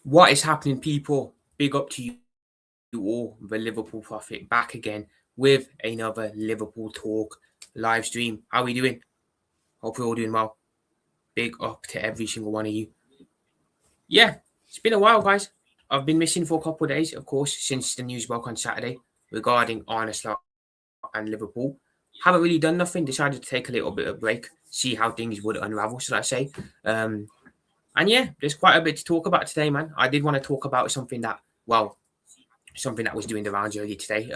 What is happening, people? Big up to you all, the Liverpool Prophet, back again with another Liverpool Talk live stream. How are we doing? Hope we're all doing well. Big up to every single one of you. Yeah, it's been a while, guys. I've been missing for a couple of days, of course, since the news broke on Saturday regarding Arne and Liverpool. Haven't really done nothing. Decided to take a little bit of a break, see how things would unravel, should I say. And yeah, there's quite a bit to talk about today, man. I did want to talk about something that was doing the rounds earlier today.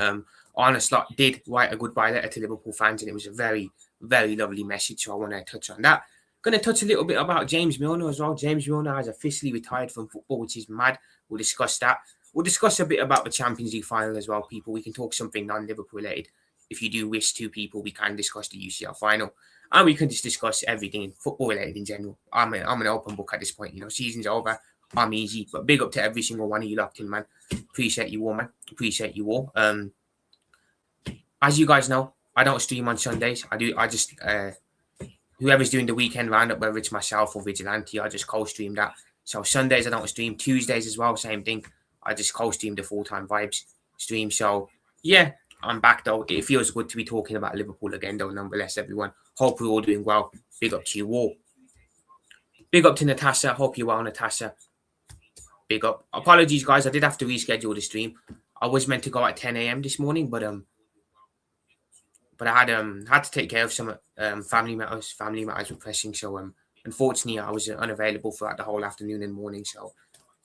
Arne did write a goodbye letter to Liverpool fans, and it was a very, very lovely message. So I want to touch on that. Going to touch a little bit about James Milner as well. James Milner has officially retired from football, which is mad. We'll discuss that. We'll discuss a bit about the Champions League final as well, people. We can talk something non-Liverpool related. If you do wish to, people, we can discuss the UCL final. And we can just discuss everything football related in general. I'm an open book at this point. Season's over. I'm easy. But big up to every single one of you locked in, man. Appreciate you all, man. Appreciate you all. As you guys know, I don't stream on Sundays. I just whoever's doing the weekend roundup, whether it's myself or Vigilante, I just co-stream that. So Sundays I don't stream. Tuesdays as well, same thing. I just co-stream the full-time vibes stream. So yeah, I'm back though. It feels good to be talking about Liverpool again though, nonetheless, everyone. Hope we're all doing well. Big up to you all. Big up to Natasha. Hope you're well, Natasha. Big up. Apologies, guys. I did have to reschedule the stream. I was meant to go at 10 a.m. this morning, but I had to take care of some family matters. Family matters were pressing, so unfortunately I was unavailable throughout the whole afternoon and morning. So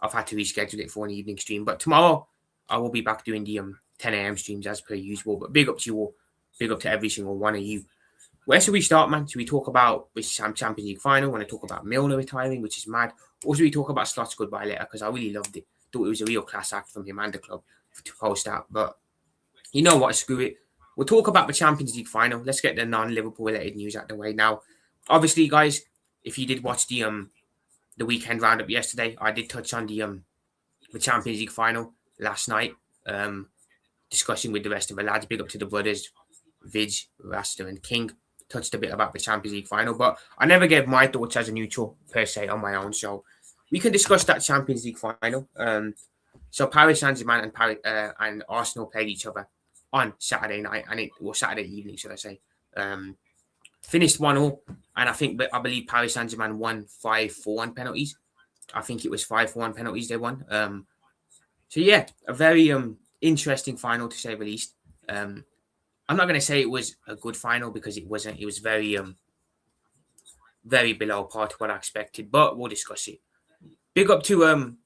I've had to reschedule it for an evening stream. But tomorrow I will be back doing the 10 a.m. streams as per usual. But big up to you all. Big up to every single one of you. Where should we start, man? Should we talk about the Champions League final? Want to talk about Milner retiring, which is mad? Or should we talk about Slot's goodbye letter? Because I really loved it. Thought it was a real class act from him and the club to post that. But you know what? Screw it. We'll talk about the Champions League final. Let's get the non-Liverpool related news out the way now. Obviously, guys, if you did watch the weekend roundup yesterday, I did touch on the Champions League final last night. Discussing with the rest of the lads. Big up to the brothers, Vig, Rasta, and King. Touched a bit about the Champions League final, but I never gave my thoughts as a neutral per se on my own. So we can discuss that Champions League final. So Paris Saint-Germain and Arsenal played each other on Saturday night, and it was Saturday evening, should I say. Finished 1-0, and I believe Paris Saint-Germain won 5-4 on penalties. I think it was 5-4 on penalties they won. So yeah, a very interesting final to say the least. I'm not going to say it was a good final because it wasn't. It was very very below par to what I expected, but we'll discuss it. Big up to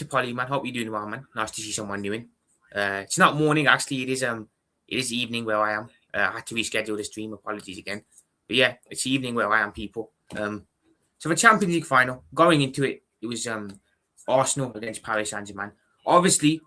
Polly, man. Hope you're doing well, man. Nice to see someone new in. It's not morning, actually. It is evening where I am. I had to reschedule the stream. Apologies again. But yeah, it's evening where I am, people. So the Champions League final, going into it, it was Arsenal against Paris Saint-Germain. Obviously,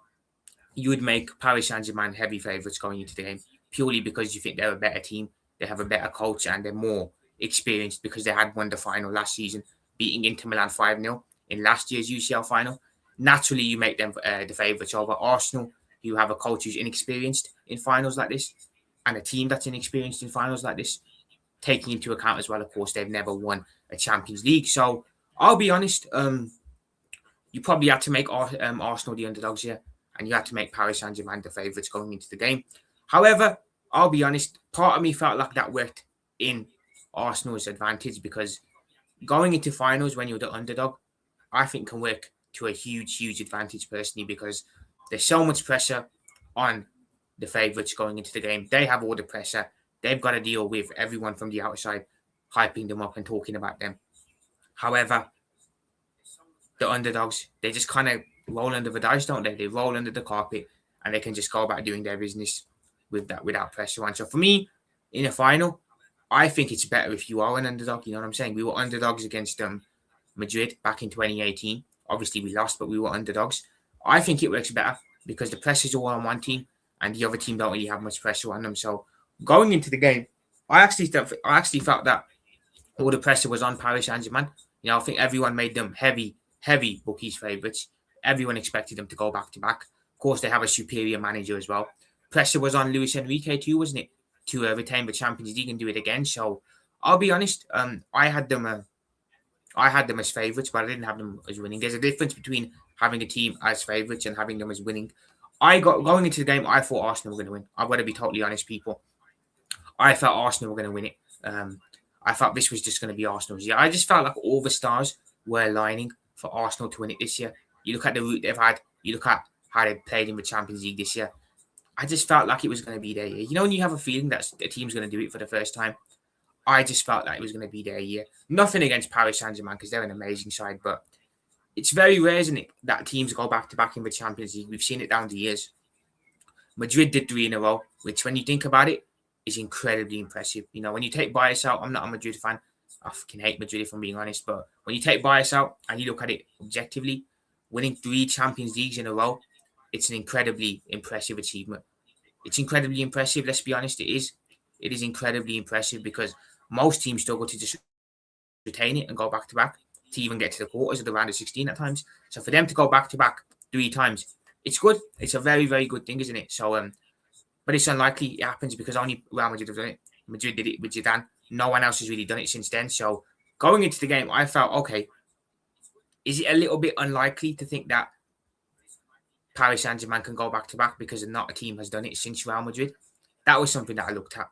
you would make Paris Saint-Germain heavy favourites going into the game purely because you think they're a better team, they have a better coach, and they're more experienced because they had won the final last season, beating Inter Milan 5-0 in last year's UCL final. Naturally, you make them the favourites over Arsenal, who have a coach who's inexperienced in finals like this, and a team that's inexperienced in finals like this, taking into account as well, of course, they've never won a Champions League. So I'll be honest, you probably had to make Arsenal the underdogs here, and you had to make Paris Saint-Germain the favourites going into the game. However, I'll be honest, part of me felt like that worked in Arsenal's advantage because going into finals when you're the underdog, I think can work to a huge, huge advantage personally because there's so much pressure on the favourites going into the game. They have all the pressure. They've got to deal with everyone from the outside hyping them up and talking about them. However, the underdogs, they just kind of roll under the dice, don't they? They roll under the carpet and they can just go about doing their business with that without pressure on. So for me, in a final, I think it's better if you are an underdog. You know what I'm saying? We were underdogs against Madrid back in 2018. Obviously, we lost, but we were underdogs. I think it works better because the pressure's all on one team and the other team don't really have much pressure on them. So going into the game, I actually felt that all the pressure was on Paris Saint-Germain. You know, I think everyone made them heavy bookies favourites. Everyone expected them to go back to back. Of course, they have a superior manager as well. Pressure was on Luis Enrique too, wasn't it? To retain the Champions League and do it again. So I'll be honest, I had them I had them as favourites, but I didn't have them as winning. There's a difference between having a team as favourites and having them as winning. I got going into the game, I thought Arsenal were going to win. I've got to be totally honest, people. I thought Arsenal were going to win it. I thought this was just going to be Arsenal's year. I just felt like all the stars were aligning for Arsenal to win it this year. You look at the route they've had. You look at how they played in the Champions League this year. I just felt like it was going to be their year. You know, when you have a feeling that a team's going to do it for the first time, I just felt like it was going to be their year. Nothing against Paris Saint-Germain because they're an amazing side, but it's very rare, isn't it, that teams go back-to-back in the Champions League. We've seen it down the years. Madrid did 3 in a row, which when you think about it, is incredibly impressive. You know, when you take bias out, I'm not a Madrid fan. I fucking hate Madrid if I'm being honest, but when you take bias out and you look at it objectively, winning 3 Champions Leagues in a row, it's an incredibly impressive achievement. It's incredibly impressive, let's be honest, it is. It is incredibly impressive because most teams struggle to just retain it and go back-to-back to even get to the quarters of the round of 16 at times. So for them to go back-to-back 3 times, it's good. It's a very, very good thing, isn't it? So, but it's unlikely it happens because only Real Madrid have done it. Madrid did it with Zidane. No one else has really done it since then. So going into the game, I felt, okay, is it a little bit unlikely to think that Paris Saint-Germain can go back-to-back because not a team has done it since Real Madrid? That was something that I looked at.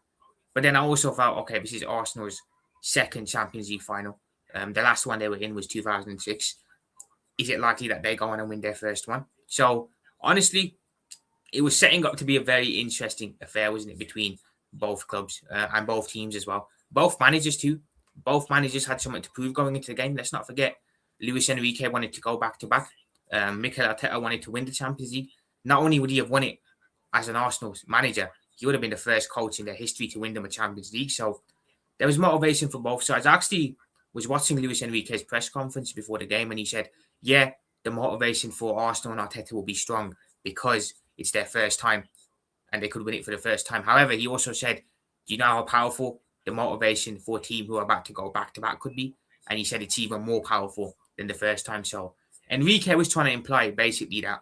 But then I also felt, okay, this is Arsenal's second Champions League final. The last one they were in was 2006. Is it likely that they go on and win their first one? So, honestly, it was setting up to be a very interesting affair, wasn't it, between both clubs and both teams as well. Both managers too. Both managers had something to prove going into the game. Let's not forget, Luis Enrique wanted to go back-to-back. Mikel Arteta wanted to win the Champions League. Not only would he have won it as an Arsenal manager, he would have been the first coach in their history to win them a Champions League. So there was motivation for both sides. I actually was watching Luis Enrique's press conference before the game, and he said, yeah, the motivation for Arsenal and Arteta will be strong because it's their first time and they could win it for the first time. However, he also said, do you know how powerful the motivation for a team who are about to go back-to-back could be? And he said it's even more powerful than the first time. So Enrique was trying to imply basically that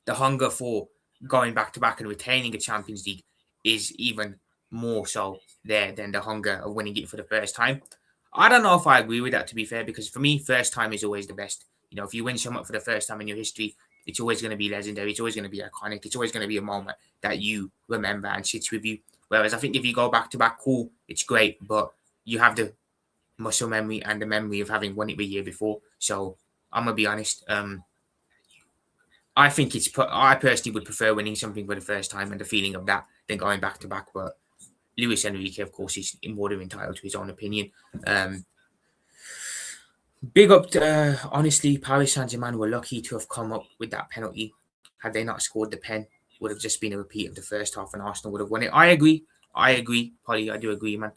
the hunger for going back-to-back and retaining a Champions League is even more so there than the hunger of winning it for the first time. I don't know if I agree with that, to be fair, because for me, first time is always the best. You know, if you win something for the first time in your history, it's always going to be legendary. It's always going to be iconic. It's always going to be a moment that you remember and sits with you. Whereas I think if you go back-to-back, cool, it's great, but you have the muscle memory and the memory of having won it the year before. So I'm going to be honest. I think I personally would prefer winning something for the first time and the feeling of that than going back-to-back. But Luis Enrique, of course, is more than entitled to his own opinion. Big up to, honestly, Paris Saint-Germain were lucky to have come up with that penalty. Had they not scored the pen, would have just been a repeat of the first half and Arsenal would have won it. I agree, Polly, I do agree, man.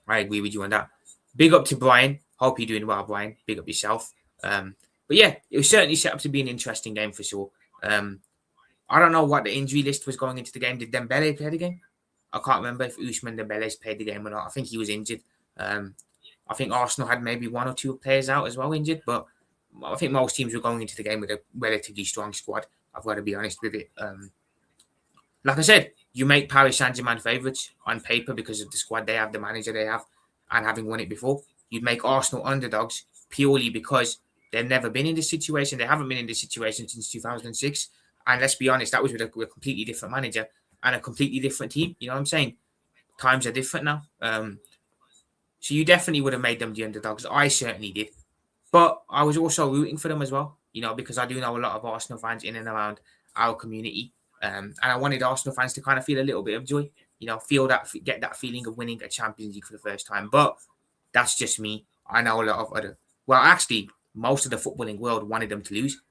I agree with you on that. Big up to Brian. Hope you're doing well, Brian. Big up yourself. But yeah, it was certainly set up to be an interesting game for sure. I don't know what the injury list was going into the game. Did Dembele play the game? I can't remember if Ousmane Dembele's played the game or not. I think he was injured. I think Arsenal had maybe 1 or 2 players out as well injured, but I think most teams were going into the game with a relatively strong squad. I've got to be honest with it. Like I said, you make Paris Saint-Germain favourites on paper because of the squad they have, the manager they have, and having won it before. You'd make Arsenal underdogs purely because they've never been in this situation. They haven't been in this situation since 2006. And let's be honest, that was with a completely different manager and a completely different team. You know what I'm saying? Times are different now. So you definitely would have made them the underdogs. I certainly did. But I was also rooting for them as well, you know, because I do know a lot of Arsenal fans in and around our community. And I wanted Arsenal fans to kind of feel a little bit of joy, you know, get that feeling of winning a Champions League for the first time. But that's just me. I know a lot of actually, most of the footballing world wanted them to lose.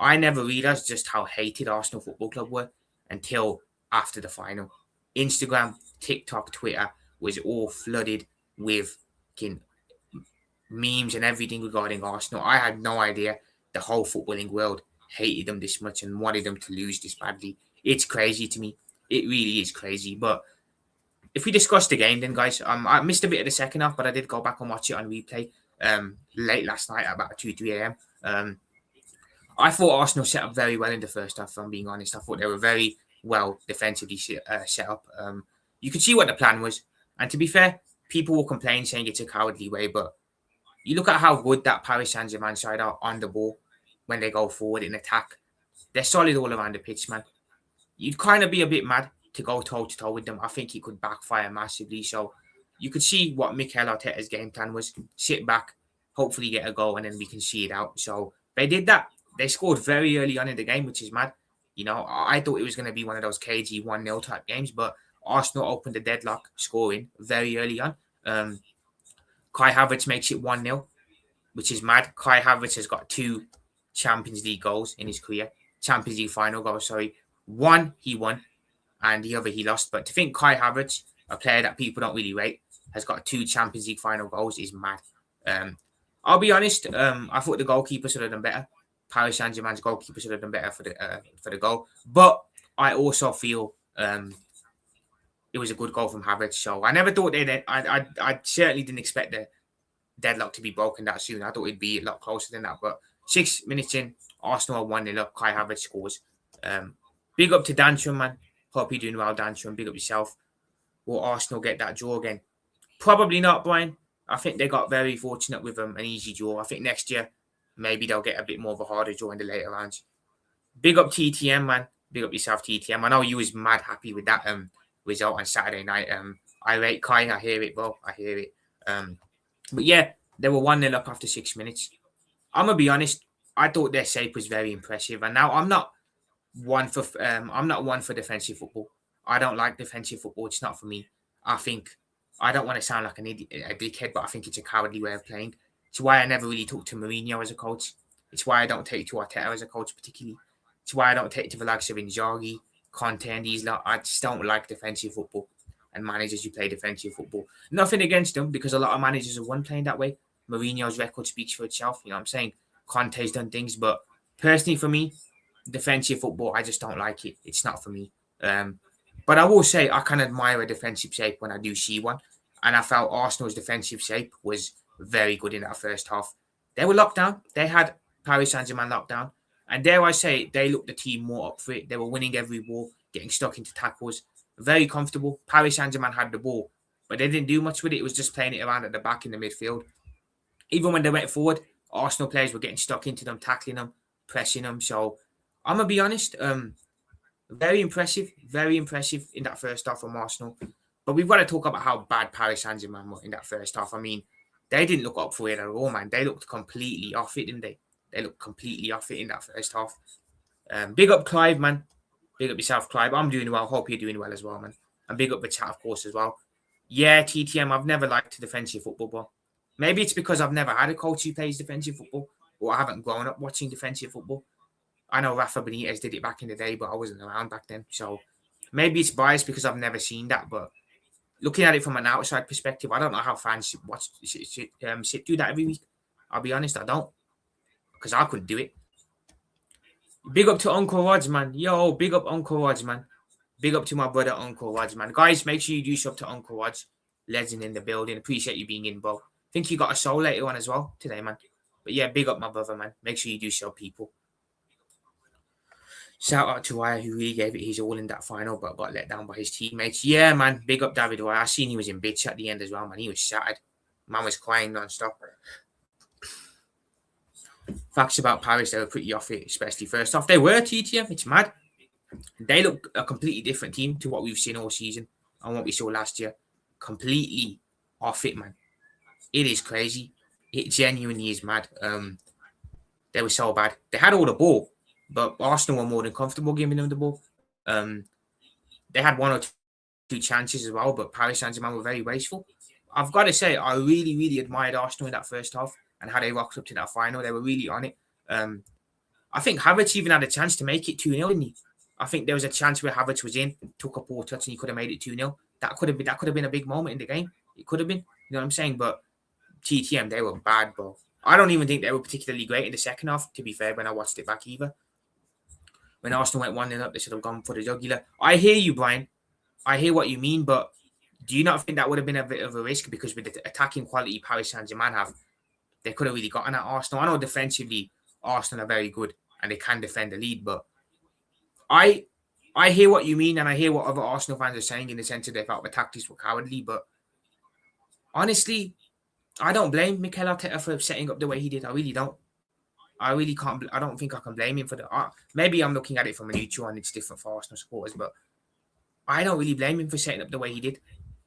I never realised just how hated Arsenal Football Club were until after the final. Instagram, TikTok, Twitter was all flooded with memes and everything regarding Arsenal. I had no idea the whole footballing world hated them this much and wanted them to lose this badly. It's crazy to me. It really is crazy. But if we discuss the game then, guys, I missed a bit of the second half, but I did go back and watch it on replay late last night at about 2, 3 a.m. I thought Arsenal set up very well in the first half, if I'm being honest. I thought they were very well defensively set up. You could see what the plan was. And to be fair, people will complain saying it's a cowardly way, but You look at how good that Paris Saint-Germain side are on the ball when they go forward in attack. They're solid all around the pitch, man. You'd kind of be a bit mad to go toe-to-toe with them. I think it could backfire massively. So you could see what Mikel Arteta's game plan was. Sit back, hopefully get a goal, and then we can see it out. So they did that. They scored very early on in the game, which is mad. You know, I thought it was going to be one of those cagey 1-0 type games, but Arsenal opened the deadlock, scoring very early on. Kai Havertz makes it 1-0, which is mad. Kai Havertz has got 2 Champions League goals in his career. Champions League final goals, sorry. One he won, and the other he lost. But to think Kai Havertz, a player that people don't really rate, has got 2 Champions League final goals is mad. I'll be honest. I thought the goalkeeper should have done better. Paris Saint-Germain's goalkeeper should have done better for the goal. But I also feel it was a good goal from Havertz. So I never thought I certainly didn't expect the deadlock to be broken that soon. I thought it'd be a lot closer than that. But 6 minutes in, Arsenal are 1-0 up. Kai Havertz scores. Big up to Danchum, man. Hope you're doing well, Danchum. Big up yourself. Will Arsenal get that draw again? Probably not, Brian. I think they got very fortunate with an easy draw. I think next year, maybe they'll get a bit more of a harder draw in the later rounds. Big up TTM, man. Big up yourself, TTM. I know you was mad happy with that result on Saturday night. I rate Kai. I hear it, bro. I hear it. But yeah, they were 1-0 up after 6 minutes. I'm gonna be honest. I thought their shape was very impressive, and now I'm not one for defensive football. I don't like defensive football. It's not for me. I don't want to sound like a dickhead, but I think it's a cowardly way of playing. It's why I never really took to Mourinho as a coach. It's why I don't take to Arteta as a coach particularly. It's why I don't take to the likes of Inzaghi, Conte, and these lot. I just don't like defensive football and managers who play defensive football. Nothing against them, because a lot of managers have won playing that way. Mourinho's record speaks for itself. You know what I'm saying? Conte's done things, but personally for me, defensive football, I just don't like it. It's not for me. But I will say I can admire a defensive shape when I do see one. And I felt Arsenal's defensive shape was very good in that first half. They were locked down. They had Paris Saint-Germain locked down. And dare I say, they looked the team more up for it. They were winning every ball, getting stuck into tackles. Very comfortable. Paris Saint-Germain had the ball, but they didn't do much with it. It was just playing it around at the back in the midfield. Even when they went forward, Arsenal players were getting stuck into them, tackling them, pressing them. So I'm going to be honest, very impressive in that first half from Arsenal. But we've got to talk about how bad Paris Saint-Germain were in that first half. I mean, they didn't look up for it at all, man. They looked completely off it, didn't they? They looked completely off it in that first half. Big up Clive, man. Big up yourself, Clive. I'm doing well. Hope you're doing well as well, man. And big up the chat, of course, as well. Yeah, TTM, I've never liked defensive football, bro. Maybe it's because I've never had a coach who plays defensive football, or I haven't grown up watching defensive football. I know Rafa Benitez did it back in the day, but I wasn't around back then. So maybe it's biased because I've never seen that. But looking at it from an outside perspective, I don't know how fans sit do that every week. I'll be honest, I don't. Because I couldn't do it. Big up to Uncle Rods, man. Yo, big up Uncle Rods, man. Big up to my brother, Uncle Rods, man. Guys, make sure you do sub to Uncle Rods. Legend in the building. Appreciate you being in, bro. Think you got a soul later on as well today, man. But yeah, big up my brother, man. Make sure you do sub, people. Shout out to Raya, who really gave it his all in that final, but got let down by his teammates. Yeah, man. Big up David Raya. I seen he was in bits at the end as well, man. He was shattered. Man was crying non-stop. Facts about Paris, they were pretty off it, especially first off. They were TTM. It's mad. They look a completely different team to what we've seen all season and what we saw last year. Completely off it, man. It is crazy. It genuinely is mad. They were so bad. They had all the ball, but Arsenal were more than comfortable giving them the ball. They had 1 or 2 chances as well, but Paris Saint-Germain were very wasteful. I've got to say, I really, really admired Arsenal in that first half and how they rocked up to that final. They were really on it. I think Havertz even had a chance to make it 2-0, didn't he? I think there was a chance where Havertz was in, took a poor touch, and he could have made it 2-0. That could have been a big moment in the game. It could have been. You know what I'm saying? But TTM, they were bad, bro. I don't even think they were particularly great in the second half, to be fair, when I watched it back either. When Arsenal went 1-0 up, they should have gone for the jugular. I hear you, Brian. I hear what you mean, but do you not think that would have been a bit of a risk? Because with the attacking quality Paris Saint-Germain have, they could have really gotten at Arsenal. I know defensively, Arsenal are very good and they can defend the lead, but I hear what you mean, and I hear what other Arsenal fans are saying in the sense that they felt the tactics were cowardly, but honestly, I don't blame Mikel Arteta for setting up the way he did. I really don't. I really can't. I don't think I can blame him for that. Maybe I'm looking at it from a neutral and it's different for Arsenal supporters, but I don't really blame him for setting up the way he did.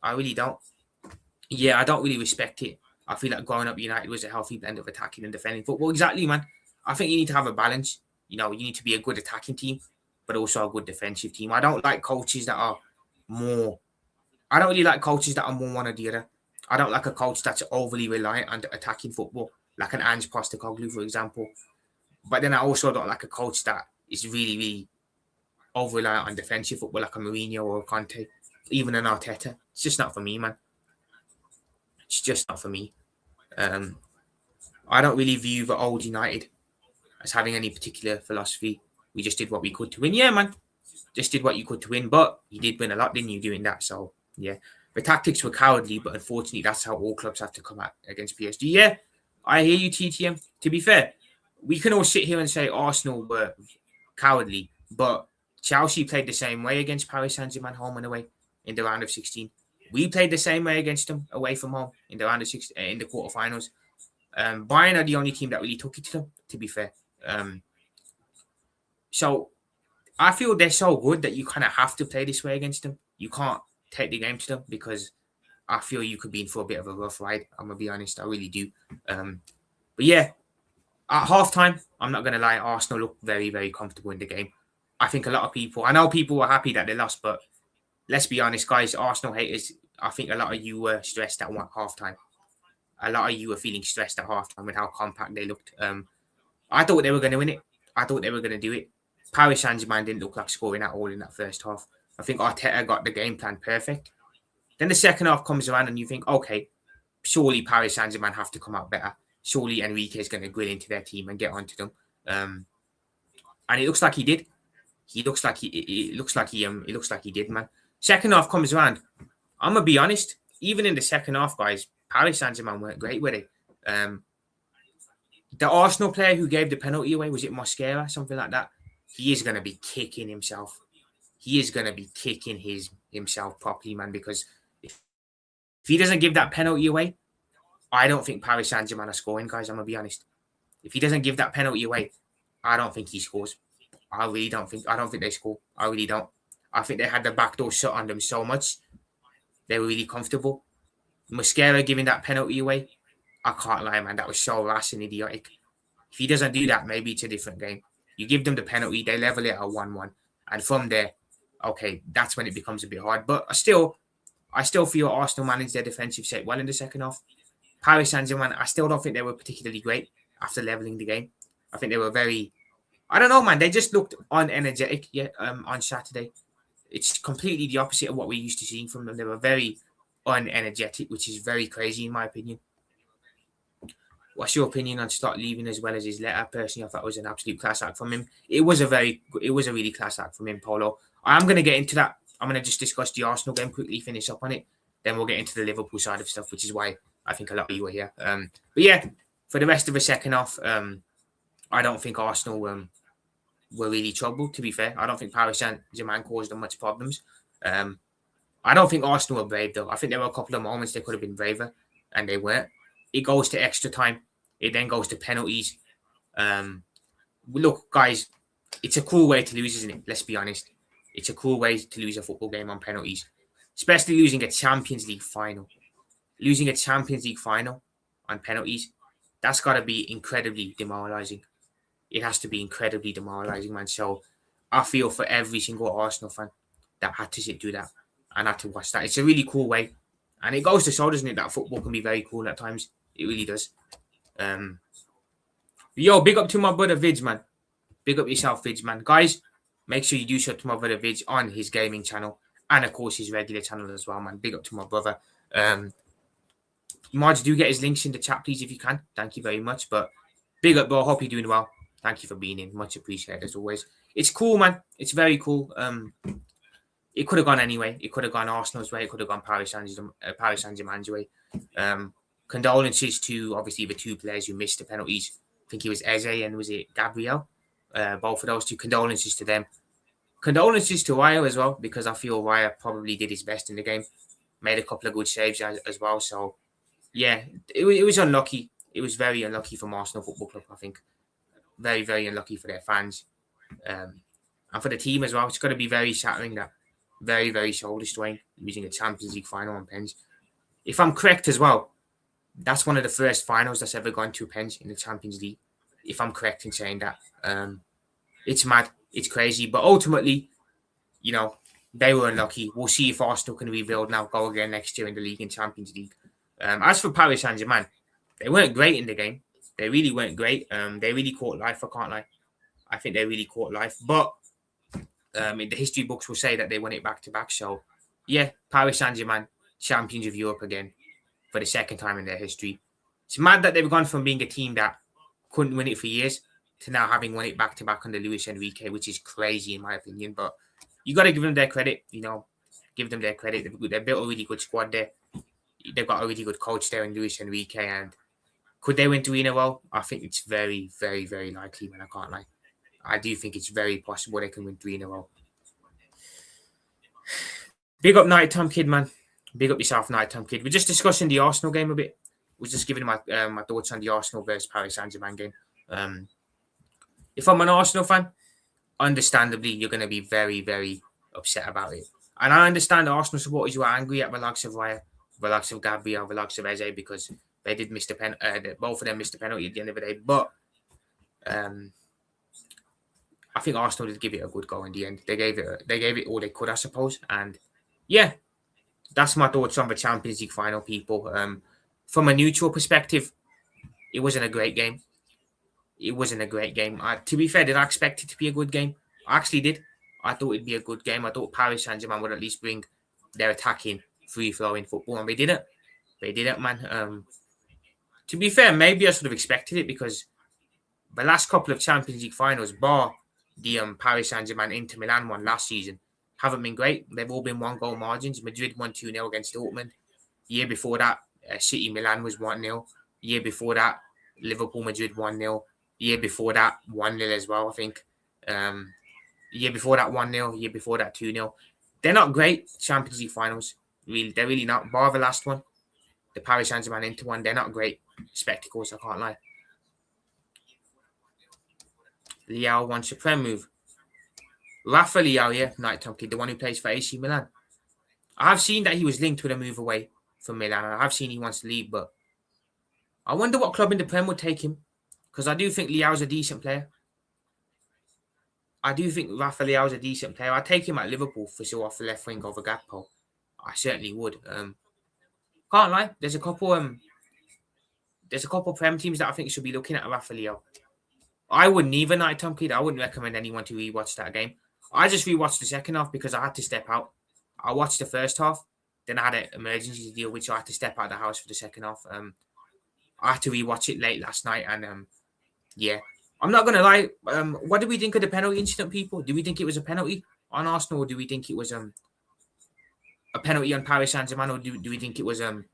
I really don't. Yeah, I don't really respect it. I feel like growing up United was a healthy blend of attacking and defending football. Exactly, man. I think you need to have a balance. You know, you need to be a good attacking team, but also a good defensive team. I don't like coaches that are more. I don't really like coaches that are more one or the other. I don't like a coach that's overly reliant on attacking football, like an Ange Postecoglou, for example. But then I also don't like a coach that is really, really over reliant on defensive football, like a Mourinho or a Conte, even an Arteta. It's just not for me, man. It's just not for me. I don't really view the old United as having any particular philosophy. We just did what we could to win. Yeah, man. Just did what you could to win, but you did win a lot, didn't you, doing that? So, yeah. The tactics were cowardly, but unfortunately, that's how all clubs have to come out against PSG. Yeah, I hear you, TTM. To be fair, we can all sit here and say Arsenal were cowardly, but Chelsea played the same way against Paris Saint-Germain home and away in the round of 16. We played the same way against them away from home in the round of in the quarterfinals. Bayern are the only team that really took it to them, to be fair. So I feel they're so good that you kind of have to play this way against them. You can't take the game to them because I feel you could be in for a bit of a rough ride. I'm going to be honest. I really do. But yeah, at halftime, I'm not going to lie, Arsenal looked very, very comfortable in the game. I think a lot of people, I know people were happy that they lost, but let's be honest, guys, Arsenal haters, I think a lot of you were stressed at halftime. A lot of you were feeling stressed at halftime with how compact they looked. I thought they were going to win it. I thought they were going to do it. Paris Saint-Germain didn't look like scoring at all in that first half. I think Arteta got the game plan perfect. Then the second half comes around and you think, okay, surely Paris Saint-Germain have to come out better. Surely Enrique is going to grill into their team and get onto them. And it looks like he did. It looks like he did, man. Second half comes around. I'm gonna be honest. Even in the second half, guys, Paris Saint-Germain weren't great with it. The Arsenal player who gave the penalty away, was it Mosquera, something like that? He is gonna be kicking himself. He is gonna be kicking himself properly, man. Because if he doesn't give that penalty away, I don't think Paris Saint-Germain are scoring, guys. I'm gonna be honest. If he doesn't give that penalty away, I don't think he scores. I really don't think. I don't think they score. I really don't. I think they had the back door shut on them so much. They were really comfortable. Mosquera giving that penalty away, I can't lie, man. That was so rash and idiotic. If he doesn't do that, maybe it's a different game. You give them the penalty, they level it at 1-1. And from there, okay, that's when it becomes a bit hard. But I still feel Arsenal managed their defensive set well in the second half. Paris Saint-Germain, I still don't think they were particularly great after leveling the game. I think they were very... I don't know, man. They just looked unenergetic on Saturday. It's completely the opposite of what we're used to seeing from them. They were very unenergetic, which is very crazy in my opinion. What's your opinion on Slot leaving as well as his letter? Personally, I thought it was an absolute class act from him. It was a really class act from him, Polo. I am going to get into that. I'm going to just discuss the Arsenal game quickly, finish up on it. Then we'll get into the Liverpool side of stuff, which is why I think a lot of you are here. But yeah, for the rest of the second half, I don't think Arsenal were really troubled, to be fair. I don't think Paris Saint-Germain caused them much problems. I don't think Arsenal were brave, though. I think there were a couple of moments they could have been braver, and they weren't. It goes to extra time. It then goes to penalties. Look, guys, it's a cruel way to lose, isn't it? Let's be honest. It's a cruel way to lose a football game on penalties, especially losing a Champions League final. Losing a Champions League final on penalties, that's got to be incredibly demoralising. It has to be incredibly demoralising, man. So I feel for every single Arsenal fan that had to sit through that and had to watch that. It's a really cool way. And it goes to show, doesn't it, that football can be very cool at times. It really does. Yo, big up to my brother Vidge, man. Big up yourself, Vidge, man. Guys, make sure you do shut to my brother Vidge on his gaming channel. And, of course, his regular channel as well, man. Big up to my brother. Marge, do get his links in the chat, please, if you can. Thank you very much. But big up, bro. Hope you're doing well. Thank you for being in. Much appreciated, as always. It's cool, man. It's very cool. It could have gone anyway. It could have gone Arsenal's way. It could have gone Paris Saint-Germain's way. Condolences to, obviously, the two players who missed the penalties. I think it was Eze and was it Gabriel? Both of those two. Condolences to them. Condolences to Raya as well, because I feel Raya probably did his best in the game. Made a couple of good saves as well. So, Yeah, it was unlucky. It was very unlucky from Arsenal Football Club, I think. Very, very unlucky for their fans. Um, and for the team as well. It's got to be very shattering that. Very, very soul destroying, losing a Champions League final on pens. If I'm correct as well, that's one of the first finals that's ever gone to pens in the Champions League. If I'm correct in saying that. It's mad. It's crazy. But ultimately, you know, they were unlucky. We'll see if Arsenal can rebuild now, go again next year in the league and Champions League. As for Paris Saint-Germain, they weren't great in the game. They really weren't great. They really caught life, I can't lie. I think they really caught life. But in the history books will say that they won it back-to-back. So, yeah, Paris Saint-Germain, champions of Europe again for the second time in their history. It's mad that they've gone from being a team that couldn't win it for years to now having won it back-to-back under Luis Enrique, which is crazy in my opinion. But you got to give them their credit, give them their credit. They've built a really good squad there. They've got a really good coach there in Luis Enrique. And could they win 3 in a row? I think it's very, very, very likely, man. I can't lie. I do think it's very possible they can win 3 in a row. Big up Nighttime Kid, man. Big up yourself, Nighttime Kid. We're just discussing the Arsenal game a bit. We're just giving my thoughts on the Arsenal versus Paris Saint-Germain game. If I'm an Arsenal fan, understandably, you're going to be very, very upset about it. And I understand Arsenal supporters who are angry at the likes of Raya, the likes of Gabriel, the likes of Eze, because they did miss the penalty. Both of them missed the penalty at the end of the day. But I think Arsenal did give it a good go in the end. They gave it all they could, I suppose. And yeah, that's my thoughts on the Champions League final, people. From a neutral perspective, it wasn't a great game. It wasn't a great game. To be fair, did I expect it to be a good game? I actually did. I thought it'd be a good game. I thought Paris Saint-Germain would at least bring their attacking, free-flowing football, and they didn't. They didn't, man. To be fair, maybe I sort of expected it because the last couple of Champions League finals, bar the Paris Saint-Germain Inter Milan one last season, haven't been great. They've all been 1-goal margins. Madrid won 2-0 against Dortmund. Year before that, City Milan was 1-0. Year before that, Liverpool Madrid 1-0. Year before that, 1-0 as well, I think. Year before that, 1-0. Year before that, 2-0. They're not great Champions League finals. Really, they're really not. Bar the last one, the Paris Saint-Germain Inter one, they're not great spectacles, I can't lie. Leao wants a Prem move. Rafa Leao, yeah, Nighttime Kid, the one who plays for AC Milan. I have seen that he was linked with a move away from Milan. I have seen he wants to leave, but I wonder what club in the Prem would take him. Because I do think Leao's a decent player. I do think Rafa Leao's a decent player. I'd take him at Liverpool for sure off the left wing over Gakpo. I certainly would. Can't lie. There's a couple Prem teams that I think should be looking at Rafa Leao. I wouldn't either, Nighttime Kid. I wouldn't recommend anyone to rewatch that game. I just rewatched the second half because I had to step out. I watched the first half, then I had an emergency deal, which I had to step out of the house for the second half. I had to rewatch it late last night, and yeah, I'm not gonna lie. What do we think of the penalty incident, people? Do we think it was a penalty on Arsenal, or do we think it was a penalty on Paris Saint-Germain, or do we think it was do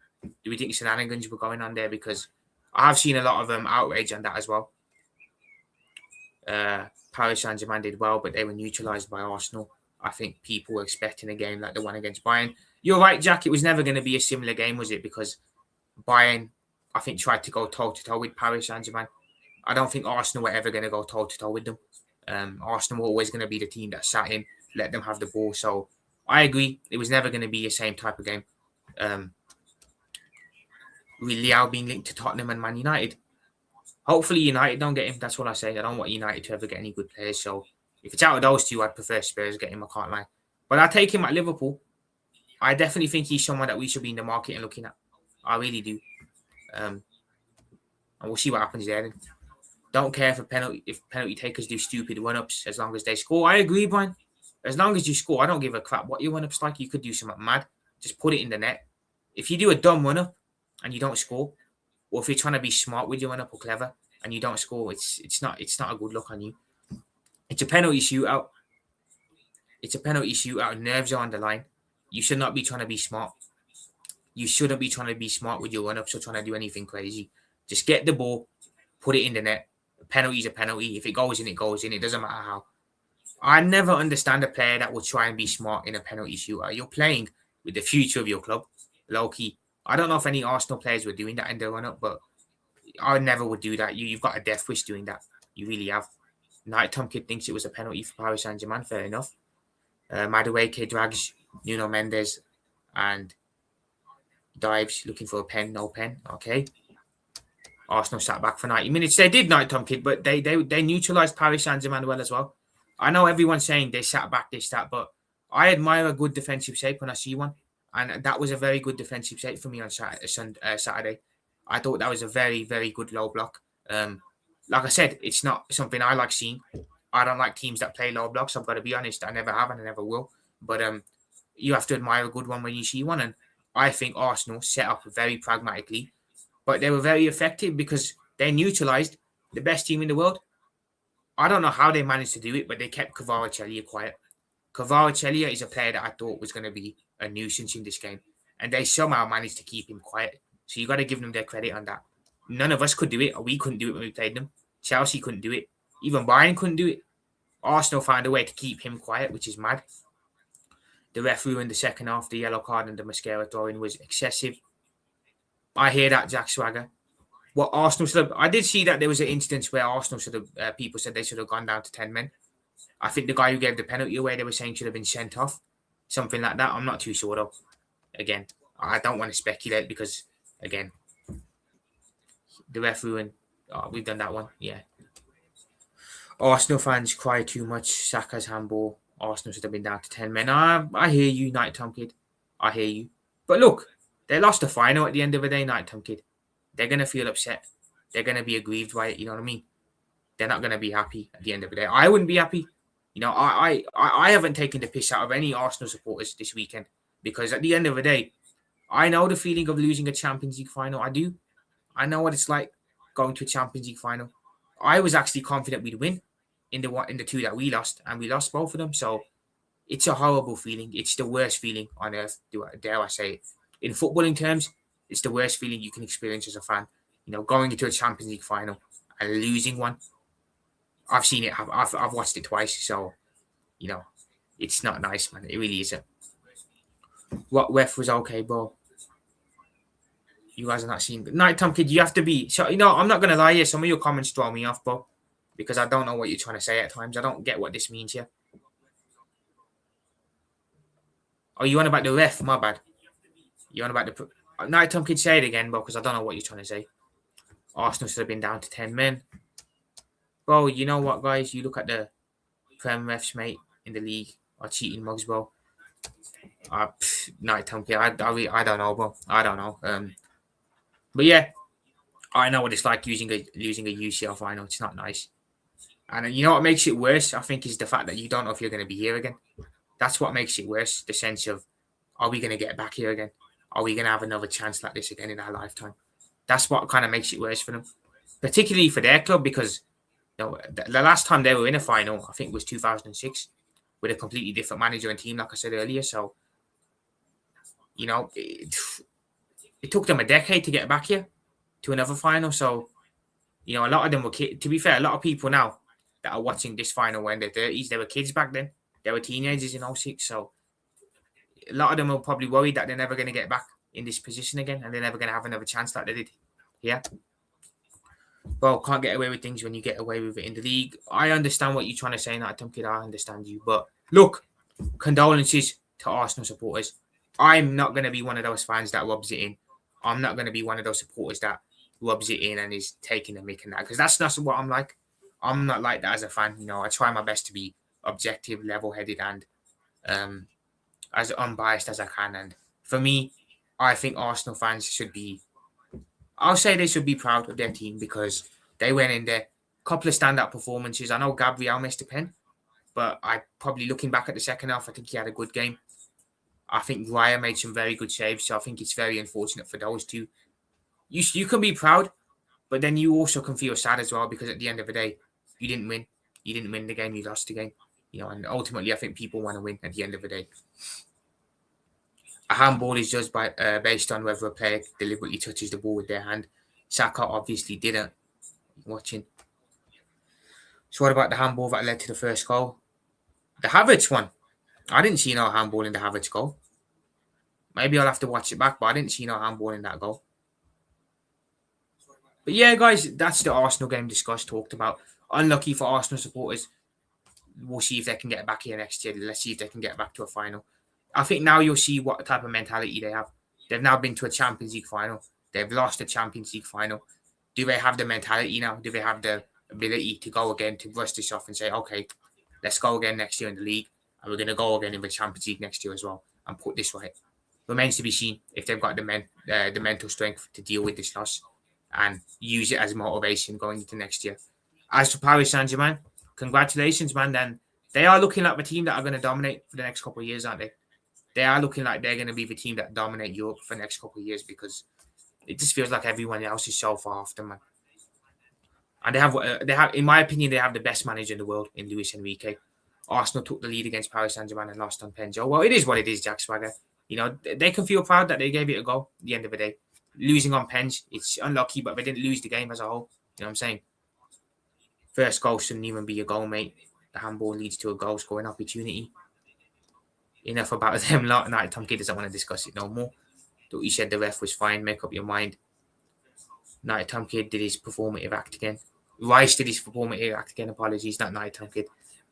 we think shenanigans were going on there? Because I have seen a lot of outrage on that as well. Paris Saint-Germain did well, but they were neutralised by Arsenal. I think people were expecting a game like the one against Bayern. You're right, Jack. It was never going to be a similar game, was it? Because Bayern, I think, tried to go toe-to-toe with Paris Saint-Germain. I don't think Arsenal were ever going to go toe-to-toe with them. Arsenal were always going to be the team that sat in, let them have the ball. So I agree. It was never going to be the same type of game. With Leao being linked to Tottenham and Man United. Hopefully United don't get him. That's what I say. I don't want United to ever get any good players. So if it's out of those two, I'd prefer Spurs get him. I can't lie. But I'll take him at Liverpool. I definitely think he's someone that we should be in the market and looking at. I really do. And we'll see what happens there. Don't care if penalty takers do stupid run-ups as long as they score. I agree, Brian. As long as you score, I don't give a crap what your run-up's like. You could do something mad. Just put it in the net. If you do a dumb run-up and you don't score, or if you're trying to be smart with your run-up or clever and you don't score, it's not a good look on you. It's a penalty shootout. It's a penalty shootout. Nerves are on the line. You should not be trying to be smart. You shouldn't be trying to be smart with your run-ups or trying to do anything crazy. Just get the ball, put it in the net. A penalty's a penalty. If it goes in, it goes in. It doesn't matter how. I never understand a player that will try and be smart in a penalty shootout. You're playing with the future of your club, low-key. I don't know if any Arsenal players were doing that in the run-up, but I never would do that. You've got a death wish doing that. You really have. Night Tom Kid thinks it was a penalty for Paris Saint-Germain. Fair enough. Madueke drags Nuno Mendes and dives looking for a pen. No pen. Okay. Arsenal sat back for 90 minutes. They did, Night Tom Kid, but they neutralised Paris Saint-Germain well as well. I know everyone's saying they sat back, this, that, but I admire a good defensive shape when I see one. And that was a very good defensive shape for me on Saturday. I thought that was a very, very good low block. Like I said, it's not something I like seeing. I don't like teams that play low blocks. I've got to be honest. I never have and I never will. But you have to admire a good one when you see one. And I think Arsenal set up very pragmatically. But they were very effective because they neutralised the best team in the world. I don't know how they managed to do it, but they kept Kvaratskhelia quiet. Kvaratskhelia is a player that I thought was going to be a nuisance in this game. And they somehow managed to keep him quiet. So you got to give them their credit on that. None of us could do it, or we couldn't do it when we played them. Chelsea couldn't do it. Even Bayern couldn't do it. Arsenal found a way to keep him quiet, which is mad. The referee in the second half, the yellow card and the mascara throwing was excessive. I hear that, Jack Swagger. What Arsenal should have... I did see that there was an instance where Arsenal should have... people said they should have gone down to 10 men. I think the guy who gave the penalty away, they were saying should have been sent off. Something like that. I'm not too sure, though. Again, I don't want to speculate because, again, the referee... we've done that one. Yeah. Arsenal fans cry too much. Saka's handball. Arsenal should have been down to 10 men. I hear you, Night Tom Kid. I hear you. But look, they lost the final at the end of the day, Night Tom Kid. They're going to feel upset. They're going to be aggrieved by it. You know what I mean? They're not going to be happy at the end of the day. I wouldn't be happy. You know, I haven't taken the piss out of any Arsenal supporters this weekend because at the end of the day, I know the feeling of losing a Champions League final. I do. I know what it's like going to a Champions League final. I was actually confident we'd win in the two that we lost, and we lost both of them. So it's a horrible feeling. It's the worst feeling on earth. Dare I say it? In footballing terms, it's the worst feeling you can experience as a fan. You know, going into a Champions League final and losing one. I've seen it. I've watched it twice. So, you know, it's not nice, man. It really isn't. What ref was okay, bro? You guys are not seeing. Night Tom Kid, you have to be. So, you know, I'm not going to lie here. Some of your comments throw me off, bro. Because I don't know what you're trying to say at times. I don't get what this means here. Oh, you on about the ref? My bad. You on about the... Night Tom Kid, say it again, bro, because I don't know what you're trying to say. Arsenal should have been down to 10 men. Bro, you know what, guys? You look at the Prem refs, mate, in the league are cheating mugs, bro. Night Tom Kid, I don't know, bro. I don't know. But yeah, I know what it's like losing a UCL final. It's not nice. And you know what makes it worse, I think, is the fact that you don't know if you're going to be here again. That's what makes it worse. The sense of, are we going to get back here again? Are we going to have another chance like this again in our lifetime? That's what kind of makes it worse for them. Particularly for their club, because you know, the last time they were in a final, I think, was 2006, with a completely different manager and team, like I said earlier. So, you know, it took them a decade to get back here to another final. So, you know, a lot of them were to be fair, a lot of people now that are watching this final were in their 30s. They were kids back then. They were teenagers in 06. So a lot of them are probably worried that they're never going to get back in this position again and they're never going to have another chance like they did. Yeah. Well, can't get away with things when you get away with it in the league. I understand what you're trying to say, Night Tom Kid. I understand you. But look, condolences to Arsenal supporters. I'm not going to be one of those fans that rubs it in. I'm not going to be one of those supporters that rubs it in and is taking the mick and that, because that's not what I'm like. I'm not like that as a fan. You know, I try my best to be objective, level-headed, and as unbiased as I can. And for me, I think Arsenal fans should be, I'll say they should be proud of their team because they went in there. Couple of standout performances. I know Gabriel missed a pen, but I probably looking back at the second half, I think he had a good game. I think Raya made some very good saves, so I think it's very unfortunate for those two. You can be proud, but then you also can feel sad as well because at the end of the day, you didn't win. You didn't win the game. You lost the game. You know, and ultimately, I think people want to win at the end of the day. A handball is judged by based on whether a player deliberately touches the ball with their hand. Saka obviously didn't. Watching. So what about the handball that led to the first goal? The Havertz one. I didn't see no handball in the Havertz goal. Maybe I'll have to watch it back, but I didn't see no handball in that goal. But yeah, guys, that's the Arsenal game discussed, talked about. Unlucky for Arsenal supporters. We'll see if they can get back here next year. Let's see if they can get back to a final. I think now you'll see what type of mentality they have. They've now been to a Champions League final. They've lost a Champions League final. Do they have the mentality now? Do they have the ability to go again, to brush this off and say, okay, let's go again next year in the league, and we're going to go again in the Champions League next year as well, and put this right? Remains to be seen if they've got the mental strength to deal with this loss and use it as motivation going into next year. As for Paris Saint-Germain, congratulations, man. Then they are looking like the team that are going to dominate for the next couple of years, aren't they? They are looking like they're going to be the team that dominate Europe for the next couple of years, because it just feels like everyone else is so far off them, man. And they have, in my opinion, they have the best manager in the world in Luis Enrique. Arsenal took the lead against Paris Saint-Germain and lost on penalties. Well, it is what it is, Jack Swagger. You know, they can feel proud that they gave it a go at the end of the day. Losing on pens, it's unlucky, but they didn't lose the game as a whole. You know what I'm saying? First goal shouldn't even be a goal, mate. The handball leads to a goal scoring opportunity. Enough about them lot. Night Tom Kid doesn't want to discuss it no more. Thought you said the ref was fine. Make up your mind. Night Tom Kid did his performative act again. Rice did his performative act again. Apologies, not Night Tom Kid.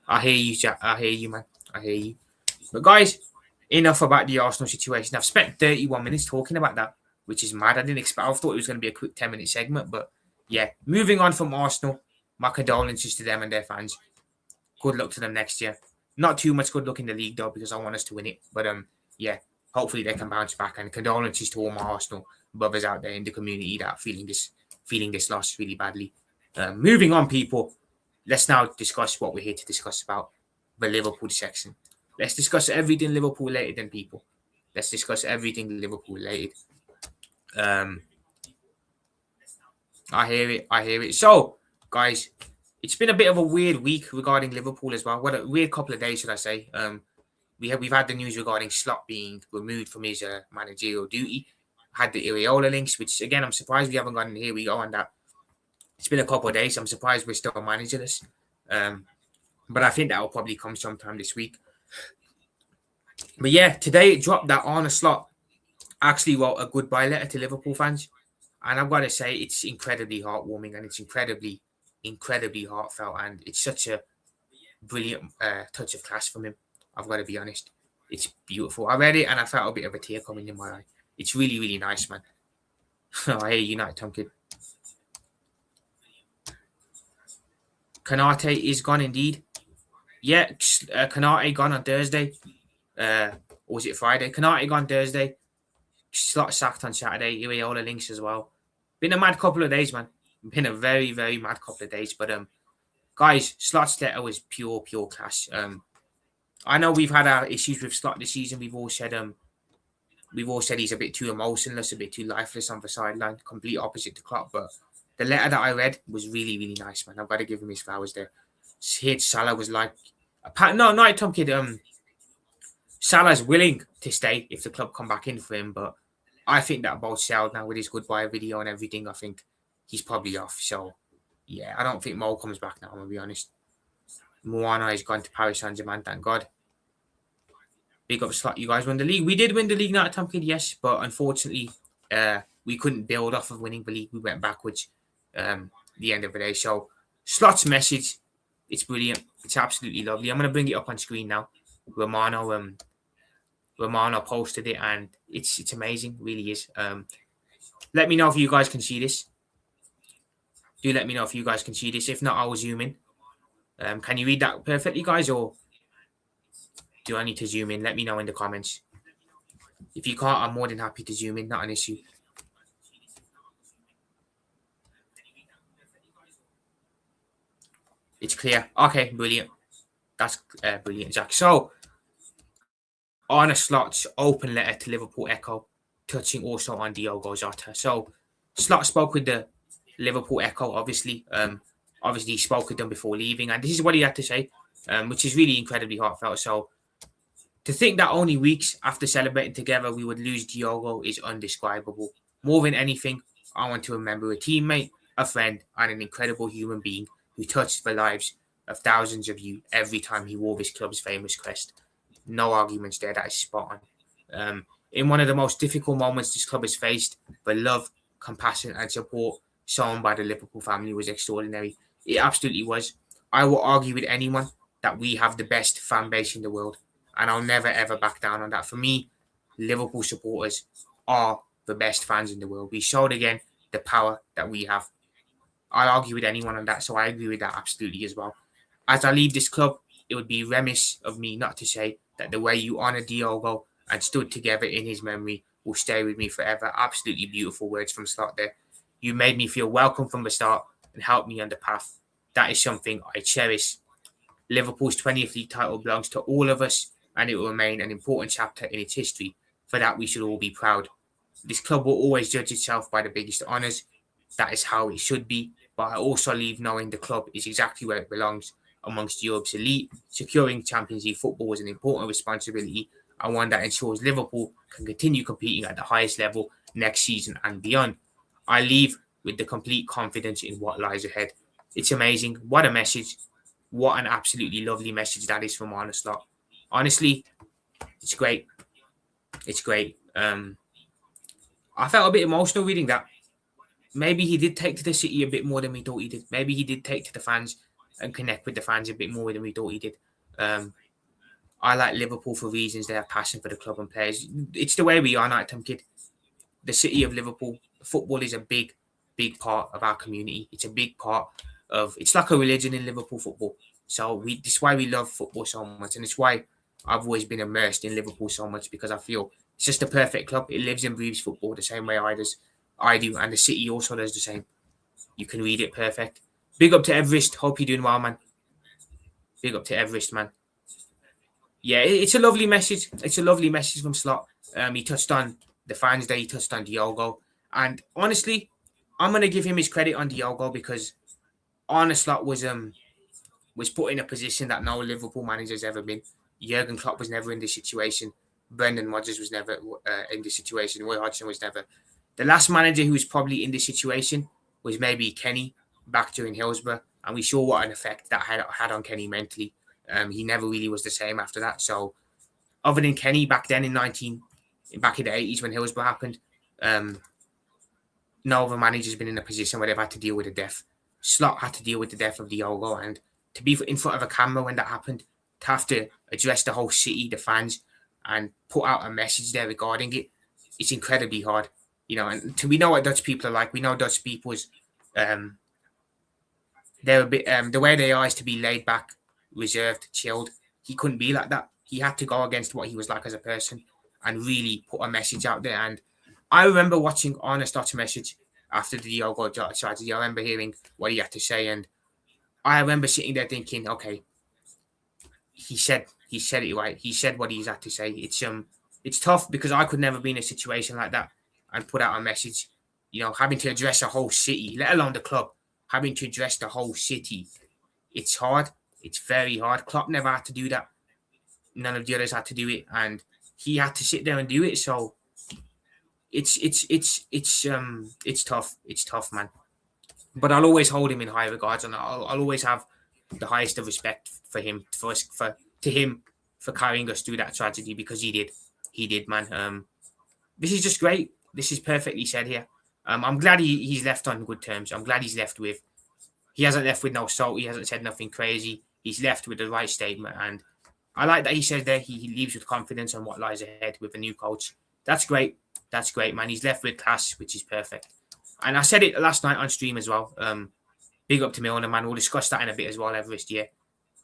I hear you, Jack. I hear you, man. I hear you. But guys, enough about the Arsenal situation. I've spent 31 minutes talking about that, which is mad. I didn't expect. I thought it was going to be a quick 10-minute segment, but yeah. Moving on from Arsenal, my condolences to them and their fans. Good luck to them next year. Not too much good luck in the league though, because I want us to win it. But yeah, hopefully they can bounce back. And condolences to all my Arsenal brothers out there in the community that are feeling this loss really badly. Moving on, people. Let's now discuss what we're here to discuss about, the Liverpool section. Let's discuss everything Liverpool related, then, people. Let's discuss everything Liverpool related. I hear it. So, guys, it's been a bit of a weird week regarding Liverpool as well. What a weird couple of days, should I say? We've had the news regarding Slot being removed from his managerial duty. Had the Iraola links, which again I'm surprised we haven't gotten. Here we go on that. It's been a couple of days. I'm surprised we're still managerless. But I think that will probably come sometime this week. But yeah, today it dropped that Arne Slot actually wrote a goodbye letter to Liverpool fans. And I've got to say, it's incredibly heartwarming and it's incredibly heartfelt. And it's such a brilliant touch of class from him. I've got to be honest. It's beautiful. I read it and I felt a bit of a tear coming in my eye. It's really, really nice, man. I hear you, Night Tom Kid. Kanate is gone indeed. Yeah, Kanate gone on Thursday. Or was it Friday? Kanate gone Thursday. Slot sacked on Saturday. Iraola links as well. Been a mad couple of days, man. Been a very, very mad couple of days. But guys, Slot's letter was pure class. I know we've had our issues with Slot this season. We've all said he's a bit too emotionless, a bit too lifeless on the sideline. Complete opposite to Klopp. But the letter that I read was really, really nice, man. I've got to give him his flowers there. Hit Salah was like, not Tom Kid. Salah's willing to stay if the club come back in for him, but I think that both sailed now with his goodbye video and everything. I think he's probably off. So yeah, I don't think Mo comes back now. I'm gonna be honest. Moana has gone to Paris Saint-Germain. Thank God. Big up Slot. You guys won the league. We did win the league, not Tom Kid, yes, but unfortunately, we couldn't build off of winning the league. We went backwards. The end of the day. So Slot's message, it's brilliant. It's absolutely lovely. I'm gonna bring it up on screen now. Romano posted it and it's amazing, really is. Let me know if you guys can see this. Do let me know if you guys can see this. If not, I'll zoom in. Can you read that perfectly, guys, or do I need to zoom in? Let me know in the comments. If you can't, I'm more than happy to zoom in, not an issue. It's clear. Okay, brilliant. That's brilliant, Jack. So, Arne Slot's open letter to Liverpool Echo, touching also on Diogo Jota. So, Slot spoke with the Liverpool Echo, obviously. Obviously, he spoke with them before leaving, and this is what he had to say, which is really incredibly heartfelt. So, to think that only weeks after celebrating together we would lose Diogo is undescribable. More than anything, I want to remember a teammate, a friend, and an incredible human being who touched the lives of thousands of you every time he wore this club's famous crest. No arguments there. That is spot on. In one of the most difficult moments this club has faced, the love, compassion, and support shown by the Liverpool family was extraordinary. It absolutely was. I will argue with anyone that we have the best fan base in the world, and I'll never ever back down on that. For me, Liverpool supporters are the best fans in the world. We showed again the power that we have. I'll argue with anyone on that, so I agree with that absolutely as well. As I leave this club, it would be remiss of me not to say that the way you honoured Diogo and stood together in his memory will stay with me forever. Absolutely beautiful words from Slot there. You made me feel welcome from the start and helped me on the path. That is something I cherish. Liverpool's 20th league title belongs to all of us, and it will remain an important chapter in its history. For that, we should all be proud. This club will always judge itself by the biggest honours. That is how it should be. But I also leave knowing the club is exactly where it belongs, amongst Europe's elite. Securing Champions League football is an important responsibility, and one that ensures Liverpool can continue competing at the highest level next season and beyond. I leave with the complete confidence in what lies ahead. It's amazing. What a message. What an absolutely lovely message that is from Arne Slot. Honestly, it's great. It's great. I felt a bit emotional reading that. Maybe he did take to the city a bit more than we thought he did. Maybe he did take to the fans and connect with the fans a bit more than we thought he did. I like Liverpool for reasons they have passion for the club and players. It's the way we are, Night Time Kid. The city of Liverpool, football is a big, big part of our community. It's a big part of, it's like a religion in Liverpool football. So this is why we love football so much. And it's why I've always been immersed in Liverpool so much, because I feel it's just a perfect club. It lives and breathes football the same way I do. And the city also does the same. You can read it perfect. Big up to Everest. Hope you're doing well, man. Big up to Everest, man. Yeah, it's a lovely message. It's a lovely message from Slot. He touched on the fans there. He touched on Diogo. And honestly, I'm going to give him his credit on Diogo, because Arne Slot was put in a position that no Liverpool manager's ever been. Jurgen Klopp was never in this situation. Brendan Rodgers was never in this situation. Roy Hodgson was never. The last manager who was probably in this situation was maybe Kenny back during Hillsborough, and we saw what an effect that had on Kenny mentally. He never really was the same after that. So, other than Kenny back then back in the 80s when Hillsborough happened, no other manager's been in a position where they've had to deal with the death. Slot had to deal with the death of Diogo, and to be in front of a camera when that happened, to have to address the whole city, the fans, and put out a message there regarding it, it's incredibly hard. You know, and we know what Dutch people are like. We know Dutch people's, they're a bit, the way they are is to be laid back, reserved, chilled. He couldn't be like that. He had to go against what he was like as a person and really put a message out there. And I remember watching Arne Slot's message after the Diogo tragedy. I remember hearing what he had to say, and I remember sitting there thinking, okay, he said it right. He said what he's had to say. It's tough, because I could never be in a situation like that and put out a message. You know, having to address a whole city, let alone the club, having to address the whole city. It's hard. It's very hard. Klopp never had to do that. None of the others had to do it, and he had to sit there and do it. So it's tough. It's tough, man. But I'll always hold him in high regards, and I'll always have the highest of respect for him, for carrying us through that tragedy, because he did, man. This is just great. This is perfectly said here. I'm glad he's left on good terms. I'm glad he hasn't left with no salt. He hasn't said nothing crazy. He's left with the right statement, and I like that he says there he leaves with confidence on what lies ahead with a new coach. That's great. That's great, man. He's left with class, which is perfect. And I said it last night on stream as well. Big up to Milner, man. We'll discuss that in a bit as well, Everest. Yeah,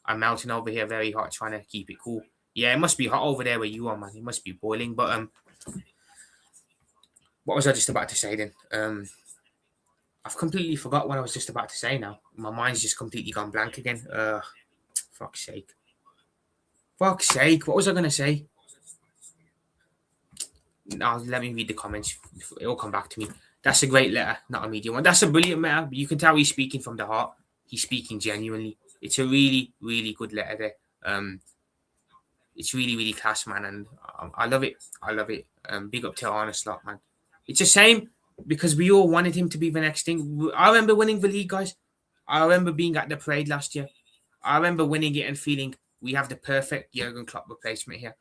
I'm melting over here very hot, trying to keep it cool. Yeah, it must be hot over there where you are, man. It must be boiling. But what was I just about to say then? I've completely forgot what I was just about to say now. My mind's just completely gone blank again. Fuck's sake. What was I going to say? Now, let me read the comments. It'll come back to me. That's a great letter, not a medium one. That's a brilliant letter. You can tell he's speaking from the heart. He's speaking genuinely. It's a really, really good letter there. It's really, really class, man. And I love it. I love it. Big up to Arne Slot, man. It's a shame, because we all wanted him to be the next thing. I remember winning the league, guys. I remember being at the parade last year. I remember winning it and feeling we have the perfect Jurgen Klopp replacement here.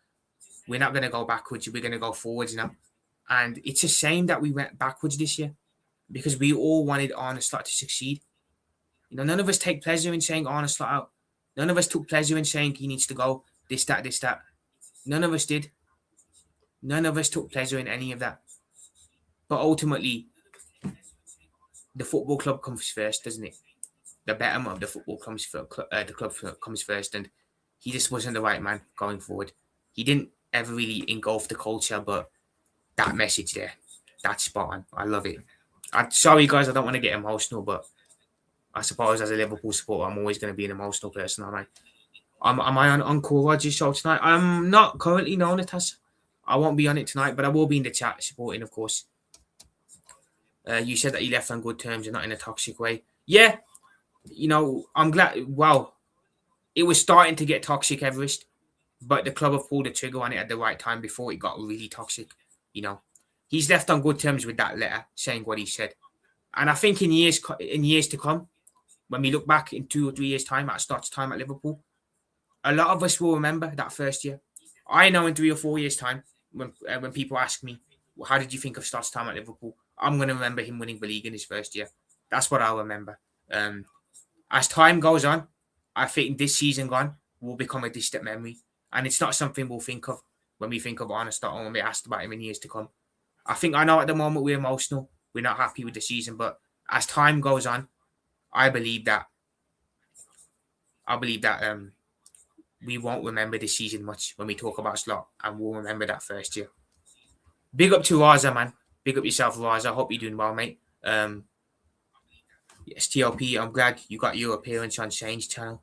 we're not going to go backwards. We're going to go forwards now. And it's a shame that we went backwards this year because we all wanted Arne Slot to succeed. You know, none of us take pleasure in saying Arne Slot out. None of us took pleasure in saying he needs to go. This, that, this, that. None of us did. None of us took pleasure in any of that. But ultimately, the football club comes first, doesn't it? The betterment of the football comes first. The club comes first, and he just wasn't the right man going forward. He didn't ever really engulf the culture, but that message there, that's spot on. I love it. Sorry, guys, I don't want to get emotional, but I suppose as a Liverpool supporter, I'm always going to be an emotional person, aren't I? Am I on Cool Rogers' show tonight? I'm not currently, no, Natasha. I won't be on it tonight, but I will be in the chat supporting, of course. You said that you left on good terms and not in a toxic way. Yeah, you know, I'm glad. Well, it was starting to get toxic, Everest, but the club have pulled the trigger on it at the right time before it got really toxic. You know, he's left on good terms with that letter saying what he said. And I think in years to come, when we look back in 2 or 3 years' time at Stott's time at Liverpool, a lot of us will remember that first year. I know in 3 or 4 years' time, when people ask me, well, how did you think of Stott's time at Liverpool? I'm going to remember him winning the league in his first year. That's what I'll remember. As time goes on, I think this season gone will become a distant memory. And it's not something we'll think of when we think of Arne Slot or when we're asked about him in years to come. I know at the moment we're emotional. We're not happy with the season. But as time goes on, I believe that we won't remember this season much when we talk about Slot, and we'll remember that first year. Big up to Raza, man. Big up yourself, Raza. I hope you're doing well, mate. Yes, TLP, I'm glad you got your appearance on Shane's channel.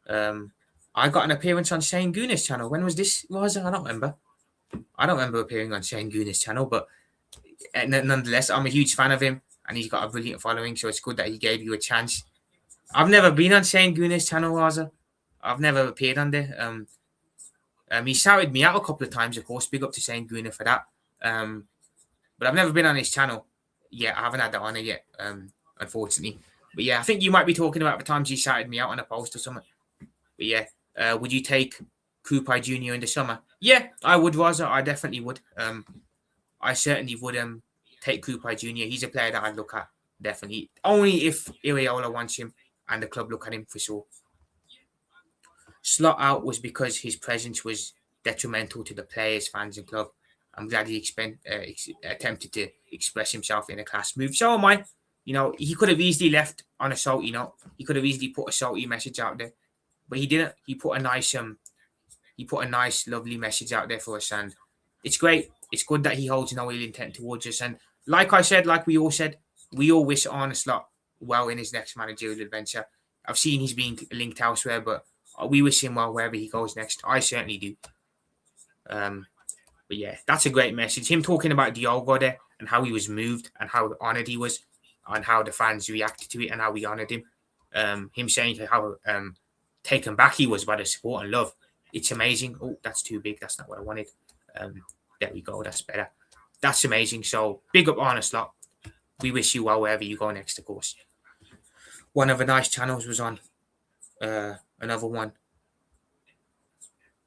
I got an appearance on Shane Gooner's channel. When was this, Raza? I don't remember. I don't remember appearing on Shane Gooner's channel, but nonetheless, I'm a huge fan of him, and he's got a brilliant following, so it's good that he gave you a chance. I've never been on Shane Gooner's channel, Raza. I've never appeared on there. He shouted me out a couple of times, of course. Big up to Shane Gooner for that. But I've never been on his channel. Yeah, I haven't had that honor yet, unfortunately. But yeah, I think you might be talking about the times he shouted me out on a post or something. But yeah, would you take Kupai Jr. in the summer? Yeah, I would, Raza. I definitely would. I certainly would take Kupai Jr. He's a player that I'd look at, definitely. Only if Iraola wants him and the club look at him for sure. Slot out was because his presence was detrimental to the players, fans, and club. I'm glad he attempted to express himself in a class move. So am I. You know, he could have easily left on a salty note. He could have easily put a salty message out there, but he didn't. He put a nice, lovely message out there for us, and it's great. It's good that he holds no ill intent towards us. And like I said, like we all said, we all wish Arne Slot well in his next managerial adventure. I've seen he's being linked elsewhere, but we wish him well wherever he goes next. I certainly do. But yeah, that's a great message. Him talking about Diogo there and how he was moved and how honoured he was and how the fans reacted to it and how we honoured him. Him saying how taken back he was by the support and love. It's amazing. Oh, that's too big. That's not what I wanted. There we go. That's better. That's amazing. So big up Arne Slot. We wish you well wherever you go next, of course. One of the nice channels was on. Another one.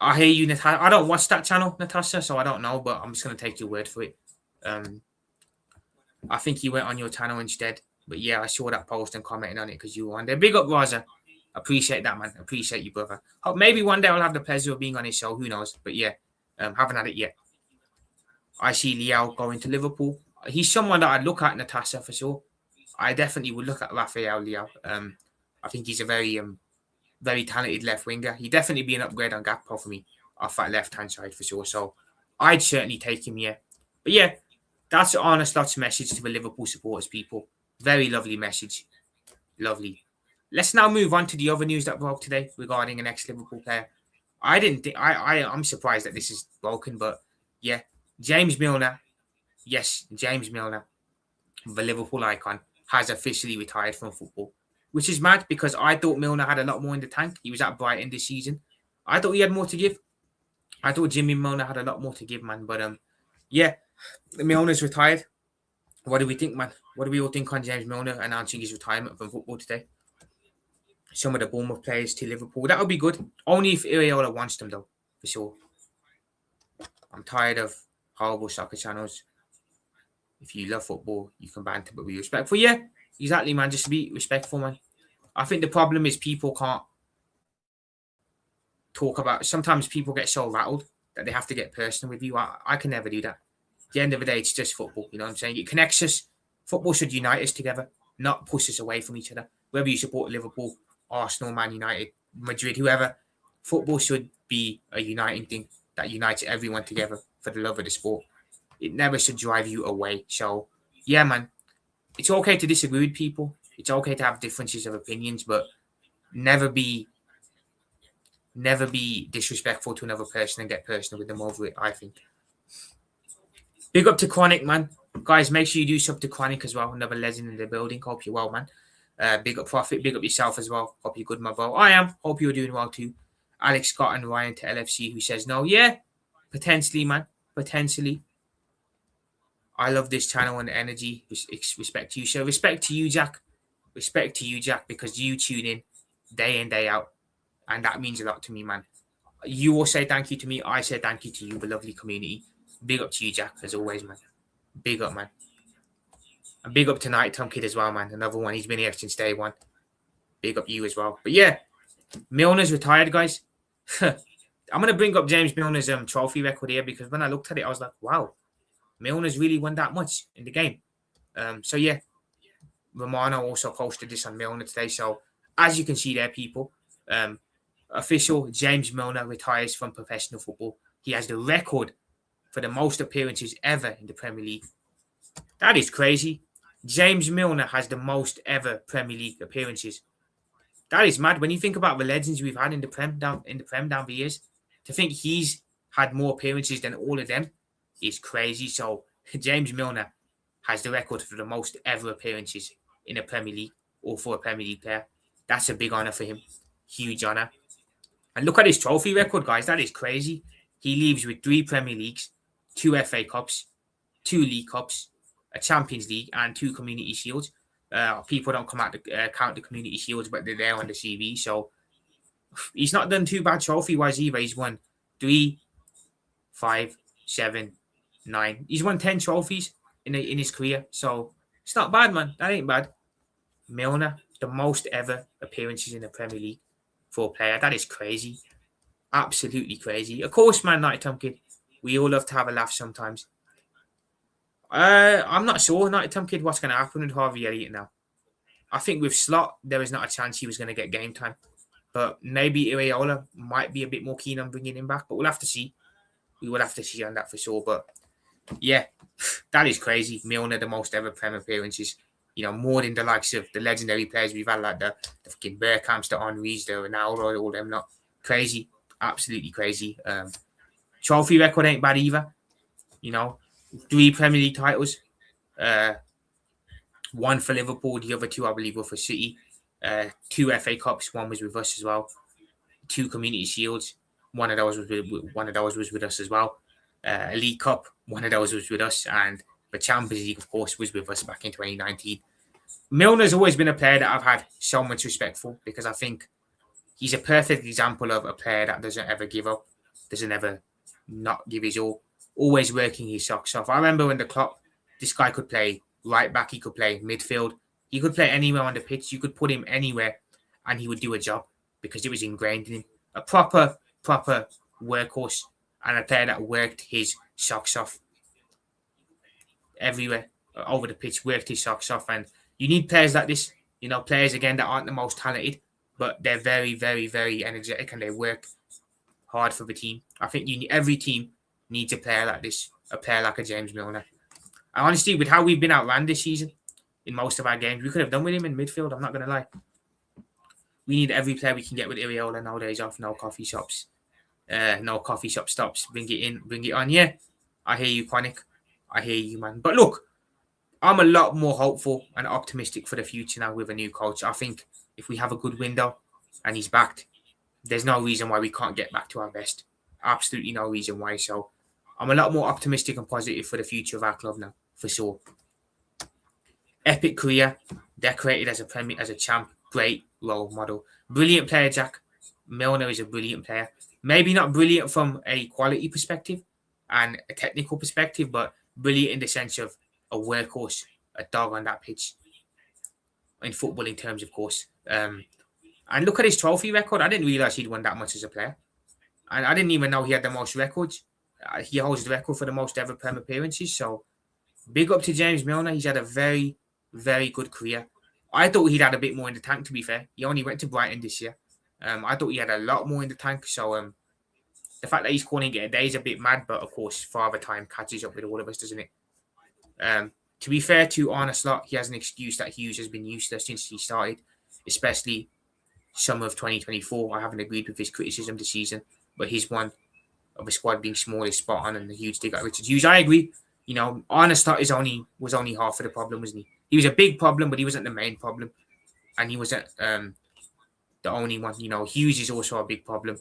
I hear you, Natasha. I don't watch that channel, Natasha, so I don't know, but I'm just going to take your word for it. I think you went on your channel instead. But yeah, I saw that post and commented on it because you were on there. Big up, Raza. Appreciate that, man. Appreciate you, brother. Maybe one day I'll have the pleasure of being on his show. Who knows? But yeah, haven't had it yet. I see Liao going to Liverpool. He's someone that I'd look at, Natasha, for sure. I definitely would look at Rafael Liao. I think he's a very talented left winger. He'd definitely be an upgrade on Gakpo for me off that left-hand side for sure. So I'd certainly take him, yeah. But yeah, that's Arne Slot's message to the Liverpool supporters, people. Very lovely message. Lovely. Let's now move on to the other news that broke today regarding an ex-Liverpool player. I'm surprised that this is broken, but yeah, James Milner, the Liverpool icon, has officially retired from football. Which is mad because I thought Milner had a lot more in the tank. He was at Brighton this season. I thought he had more to give. I thought Jimmy Milner had a lot more to give, man. But yeah, Milner's retired. What do we think, man? What do we all think on James Milner announcing his retirement from football today? Some of the Bournemouth players to Liverpool. That would be good. Only if Iraola wants them, though, for sure. I'm tired of horrible soccer channels. If you love football, you can banter, but be respectful. Yeah, exactly, man. Just be respectful, man. I think the problem is people can't talk about. Sometimes people get so rattled that they have to get personal with you. I can never do that. At the end of the day, it's just football. You know what I'm saying? It connects us. Football should unite us together, not push us away from each other. Whether you support Liverpool, Arsenal, Man United, Madrid, whoever, football should be a uniting thing that unites everyone together for the love of the sport. It never should drive you away. So, yeah, man, it's okay to disagree with people. It's okay to have differences of opinions, but never be disrespectful to another person and get personal with them over it, I think. Big up to Chronic, man. Guys, make sure you do sub to Chronic as well. Another legend in the building. Hope you're well, man. Big up Profit. Big up yourself as well. Hope you're good, my bro. I am. Hope you're doing well too. Alex Scott and Ryan to LFC who says no. Yeah, potentially, man. Potentially. I love this channel and energy. Respect to you. So respect to you, Jack. Respect to you, Jack, because you tune in day in, day out. And that means a lot to me, man. You will say thank you to me. I say thank you to you, the lovely community. Big up to you, Jack, as always, man. Big up, man. And big up to Night Tom Kid as well, man. Another one. He's been here since day one. Big up you as well. But yeah, Milner's retired, guys. I'm going to bring up James Milner's trophy record here because when I looked at it, I was like, wow, Milner's really won that much in the game. So yeah, Romano also posted this on Milner today. So as you can see there, people, official James Milner retires from professional football. He has the record for the most appearances ever in the Premier League. That is crazy. James Milner has the most ever Premier League appearances. That is mad. When you think about the legends we've had in the Prem down the years, to think he's had more appearances than all of them is crazy. So James Milner has the record for the most ever appearances in a Premier League or for a Premier League player. That's a big honour for him. Huge honour. And look at his trophy record, guys. That is crazy. He leaves with 3 Premier Leagues, 2 FA Cups, 2 League Cups, a Champions League, and 2 Community Shields. People don't come out to count the Community Shields, but they're there on the CV. So he's not done too bad trophy-wise either. He's won 3, 5, 7, 9. He's won 10 trophies in his career. So it's not bad, man. That ain't bad. Milner, the most ever appearances in the Premier League for a player. That is crazy. Absolutely crazy. Of course, man, Night Tom Kid. We all love to have a laugh sometimes. I'm not sure, Night Tom Kid, what's going to happen with Harvey Elliott now. I think with Slot, there was not a chance he was going to get game time. But maybe Iraola might be a bit more keen on bringing him back. But we'll have to see. We will have to see on that for sure. But yeah, that is crazy. Milner, the most ever Prem appearances. You know, more than the likes of the legendary players we've had, like the fucking Bergkamps, the Henrys, the Ronaldo, all them. Not crazy. Absolutely crazy. Trophy record ain't bad either. You know, 3 Premier League titles. 1 for Liverpool, the other 2, I believe, were for City. 2 FA Cups, 1 was with us as well. 2 Community Shields, one of those was with us as well. A League Cup, one of those was with us, and the Champions League, of course, was with us back in 2019. Milner's always been a player that I've had so much respect for because I think he's a perfect example of a player that doesn't ever give up, doesn't ever not give his all, always working his socks off. I remember when the clock, this guy could play right back, he could play midfield, he could play anywhere on the pitch, you could put him anywhere and he would do a job because it was ingrained in him. A proper workhorse and a player that worked his socks off everywhere over the pitch, worked his socks off. And you need players like this, you know, players again that aren't the most talented, but they're very, very, very energetic and they work hard for the team. I think every team needs a player like this, a player like a James Milner. And honestly, with how we've been outran this season in most of our games, we could have done with him in midfield. I'm not going to lie. We need every player we can get with Iraola nowadays off. No coffee shops. No coffee shop stops. Bring it in. Bring it on. Yeah, I hear you, Quanic. I hear you, man. But look, I'm a lot more hopeful and optimistic for the future now with a new coach. I think if we have a good window and he's backed, there's no reason why we can't get back to our best. Absolutely no reason why. So I'm a lot more optimistic and positive for the future of our club now, for sure. Epic career, decorated as a champ, great role model. Brilliant player, Jack. Milner is a brilliant player. Maybe not brilliant from a quality perspective, and a technical perspective, but brilliant in the sense of a workhorse, a dog on that pitch in football in terms, of course. And look at his trophy record. I didn't realize he'd won that much as a player. And I didn't even know he had the most records. He holds the record for the most ever Prem appearances. So big up to James Milner. He's had a very, very good career. I thought he'd had a bit more in the tank, to be fair. He only went to Brighton this year. I thought he had a lot more in the tank. So the fact that he's calling it a day is a bit mad. But of course, Father Time catches up with all of us, doesn't it? To be fair to Arne Slot, he has an excuse that Hughes has been useless since he started, especially summer of 2024. I haven't agreed with his criticism this season, but his one of a squad being small is spot on, and the huge dig at Richard Hughes. I agree. You know, Arne Slot was only half of the problem, wasn't he? He was a big problem, but he wasn't the main problem, and he wasn't the only one. You know, Hughes is also a big problem,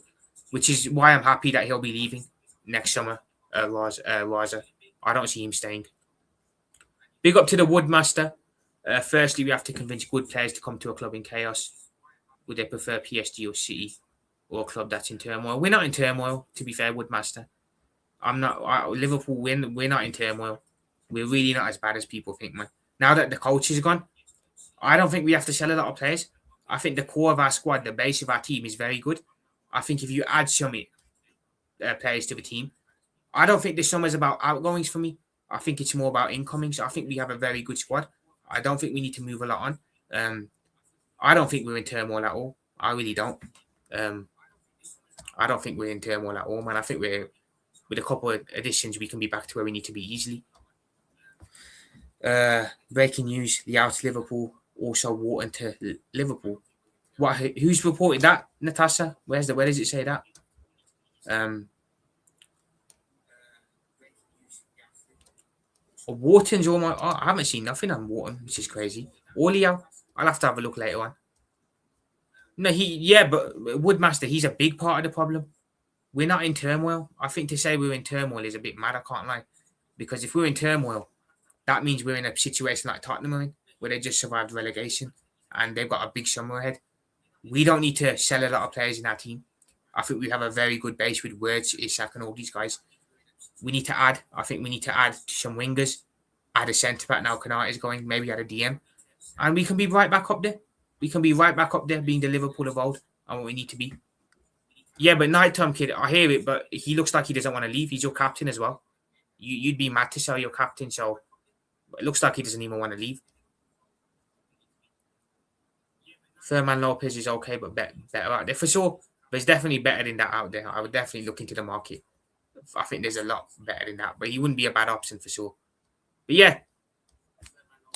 which is why I'm happy that he'll be leaving next summer. Raza, I don't see him staying. Big up to the Woodmaster. Firstly, we have to convince good players to come to a club in chaos. Would they prefer PSG or City, or a club that's in turmoil? We're not in turmoil, to be fair, Woodmaster. Liverpool, we're not in turmoil. We're really not as bad as people think, man. Now that the coach is gone, I don't think we have to sell a lot of players. I think the core of our squad, the base of our team is very good. I think if you add some players to the team, I don't think this summer's about outgoings for me. I think it's more about incoming. So I think we have a very good squad. I don't think we need to move a lot on. I don't think we're in turmoil at all. I really don't. I don't think we're in turmoil at all, man. I think with a couple of additions, we can be back to where we need to be easily. Breaking news: the out Liverpool also Wharton to Liverpool. What? Who's reported that, Natasha? Where does it say that? Wharton's all my. I haven't seen nothing on Wharton, which is crazy. Orleo, I'll have to have a look later on. No, but Woodmaster, he's a big part of the problem. We're not in turmoil. I think to say we're in turmoil is a bit mad, I can't lie. Because if we're in turmoil, that means we're in a situation like Tottenham are in, where they just survived relegation and they've got a big summer ahead. We don't need to sell a lot of players in our team. I think we have a very good base with Words, Isak and all these guys. We need to add. I think we need to add some wingers, add a centre-back now Kanata is going, maybe add a DM. And we can be right back up there. We can be right back up there being the Liverpool of old and what we need to be. Yeah, but Nighttime Kid, I hear it, but he looks like he doesn't want to leave. He's your captain as well. You'd be mad to sell your captain, so it looks like he doesn't even want to leave. Ferman Lopez is okay, but better out there. For sure, there's definitely better than that out there. I would definitely look into the market. I think there's a lot better than that, but he wouldn't be a bad option for sure. But yeah,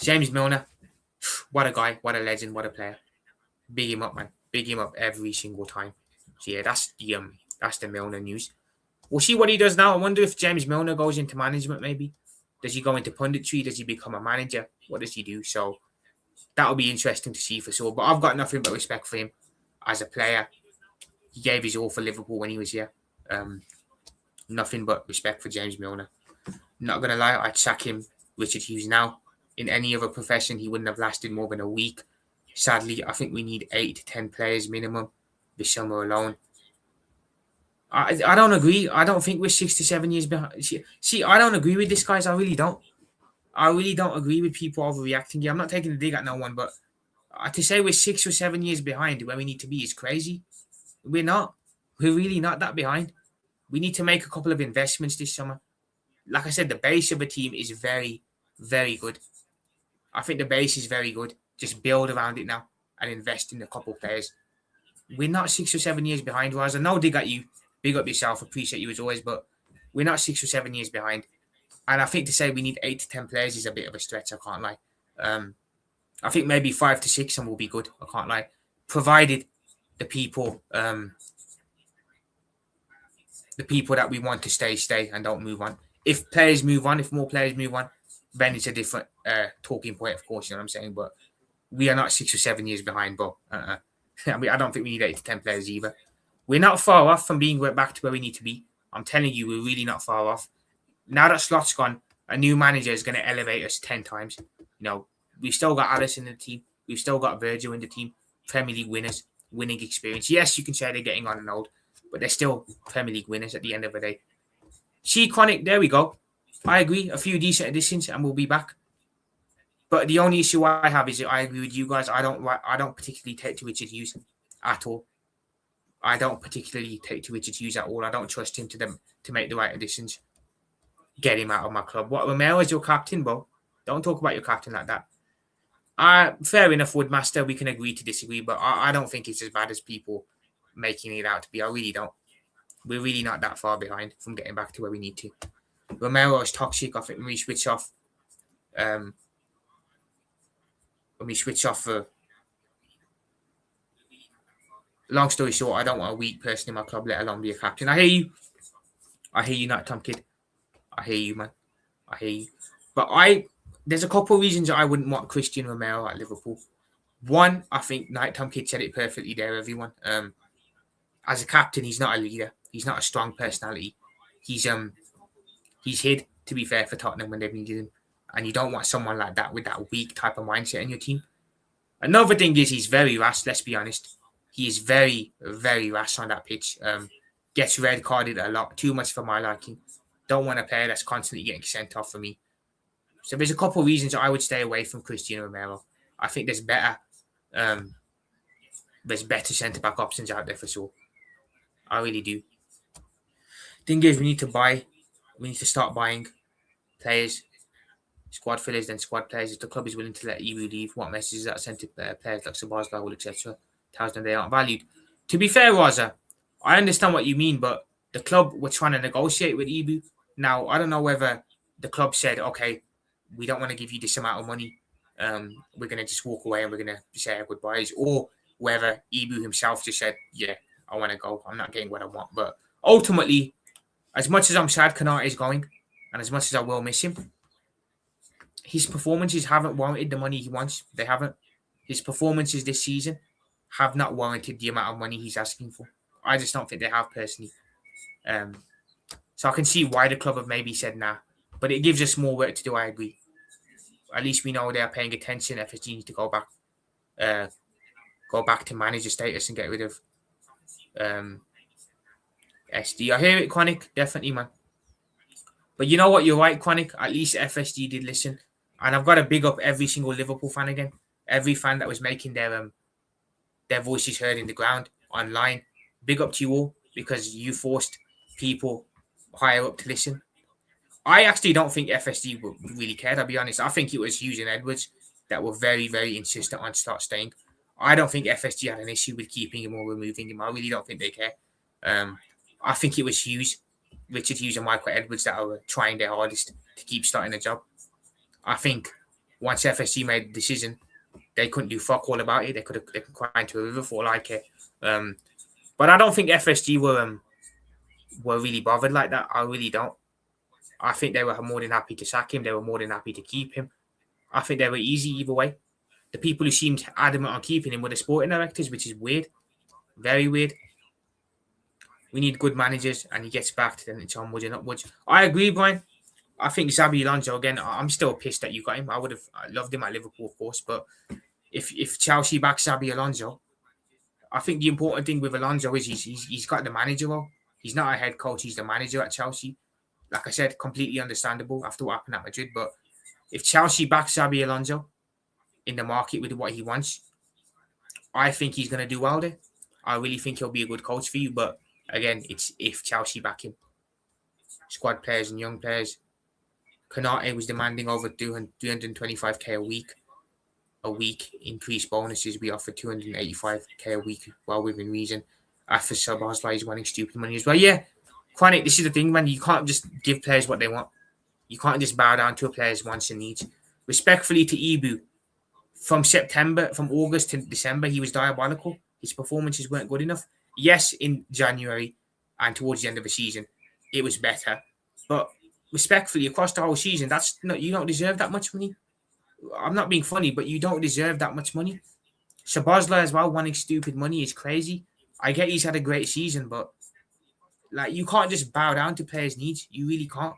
James Milner, what a guy, what a legend, what a player. Big him up, man. Big him up every single time. So yeah, that's the Milner news. We'll see what he does now. I wonder if James Milner goes into management maybe. Does he go into punditry? Does he become a manager? What does he do? So that'll be interesting to see for sure. But I've got nothing but respect for him as a player. He gave his all for Liverpool when he was here. Nothing but respect for James Milner. Not going to lie, I'd sack him, Richard Hughes, now. In any other profession, he wouldn't have lasted more than a week. Sadly, I think we need 8 to 10 players minimum this summer alone. I don't agree. I don't think we're 6 to 7 years behind. See, I don't agree with this, guys. I really don't. I really don't agree with people overreacting. Yeah, I'm not taking a dig at no one, but to say we're 6 or 7 years behind where we need to be is crazy. We're not. We're really not that behind. We need to make a couple of investments this summer. Like I said, the base of a team is very, very good. I think the base is very good. Just build around it now and invest in a couple of players. We're not 6 or 7 years behind, Raza. No dig at you. Big up yourself. Appreciate you as always, but we're not 6 or 7 years behind. And I think to say we need 8 to 10 players is a bit of a stretch. I can't lie. I think maybe 5 to 6 and we'll be good. I can't lie. Provided the people that we want to stay and don't move on. If players move on, if more players move on, then it's a different talking point, of course, you know what I'm saying? But we are not 6 or 7 years behind, but I don't think we need 8 to 10 players either. We're not far off from being back to where we need to be. I'm telling you, we're really not far off. Now that Slot's gone, a new manager is going to elevate us 10 times. You know, we've still got Alice in the team. We've still got Virgil in the team. Premier League winners, winning experience. Yes, you can say they're getting on and old, but they're still Premier League winners at the end of the day. See, Chronic, there we go. I agree. A few decent additions, and we'll be back. But the only issue I have is that I agree with you guys. I don't particularly take to Richard Hughes at all. I don't particularly take to Richard Hughes at all. I don't trust him to make the right additions. Get him out of my club. What, Romero is your captain, bro? Don't talk about your captain like that. Fair enough, Woodmaster. We can agree to disagree, but I don't think it's as bad as people making it out to be. I really don't. We're really not that far behind from getting back to where we need to. Romero is toxic. I think when we switch off, for. Long story short, I don't want a weak person in my club, let alone be a captain. I hear you, Night Tom Kid. I hear you, man. I hear you. But there's a couple of reasons I wouldn't want Christian Romero at Liverpool. One, I think Night Tom Kid said it perfectly there, everyone. As a captain, he's not a leader. He's not a strong personality. He's hid, to be fair, for Tottenham when they've needed him. And you don't want someone like that with that weak type of mindset in your team. Another thing is he's very rash, let's be honest. He is very, very rash on that pitch. Gets red carded a lot. Too much for my liking. Don't want a player that's constantly getting sent off for me. So there's a couple of reasons I would stay away from Cristiano Romero. I think there's better centre-back options out there for sure. I really do. Thing is, we need to start buying players, squad fillers, then squad players. If the club is willing to let Ibu leave, what message is that sent to players like Sabazla, etc.? Tells them they aren't valued. To be fair, Raza, I understand what you mean, but the club were trying to negotiate with Ibu. Now, I don't know whether the club said, okay, we don't want to give you this amount of money. We're going to just walk away and we're going to say our goodbyes. Or whether Ibu himself just said, yeah, I want to go. I'm not getting what I want. But ultimately, as much as I'm sad Kanate is going, and as much as I will miss him, his performances haven't warranted the money he wants. They haven't. His performances this season have not warranted the amount of money he's asking for. I just don't think they have, personally. So I can see why the club have maybe said nah. But it gives us more work to do, I agree. At least we know they are paying attention. FSG needs to go back to manager status and get rid of SD. I hear it, Chronic. Definitely, man. But you know what? You're right, Chronic. At least FSG did listen. And I've got to big up every single Liverpool fan again. Every fan that was making their voices heard in the ground, online. Big up to you all, because you forced people higher up to listen. I actually don't think FSG really cared, I'll be honest. I think it was Hughes and Edwards that were very, very insistent on staying. I don't think FSG had an issue with keeping him or removing him. I really don't think they care. I think it was Richard Hughes and Michael Edwards that were trying their hardest to keep starting the job. I think once FSG made the decision, they couldn't do fuck all about it. They could cry into a river for all I care. But I don't think FSG were really bothered like that. I really don't. I think they were more than happy to sack him. They were more than happy to keep him. I think they were easy either way. The people who seemed adamant on keeping him were the sporting directors, which is weird. Very weird. We need good managers, and he gets back, then it's onwards and upwards. I agree, Brian. I think Xabi Alonso, again, I'm still pissed that you got him. I would have loved him at Liverpool, of course, but if Chelsea back Xabi Alonso, I think the important thing with Alonso is he's got the manager role. He's not a head coach, he's the manager at Chelsea. Like I said, completely understandable after what happened at Madrid, but if Chelsea back Xabi Alonso in the market with what he wants, I think he's going to do well there. I really think he'll be a good coach for you, but again, it's if Chelsea back him. Squad players and young players. Kanate was demanding over 325k a week increased bonuses. We offered 285k a week, well within reason. After Sabazla is wanting stupid money as well. Yeah, Chronic, this is the thing, man. You can't just give players what they want. You can't just bow down to a player's wants and needs. Respectfully to Ibu, from August to December, he was diabolical. His performances weren't good enough. Yes, in January and towards the end of the season, it was better. But respectfully, across the whole season, you don't deserve that much money. I'm not being funny, but you don't deserve that much money. Sabazla as well, wanting stupid money is crazy. I get he's had a great season, but like you can't just bow down to players' needs. You really can't.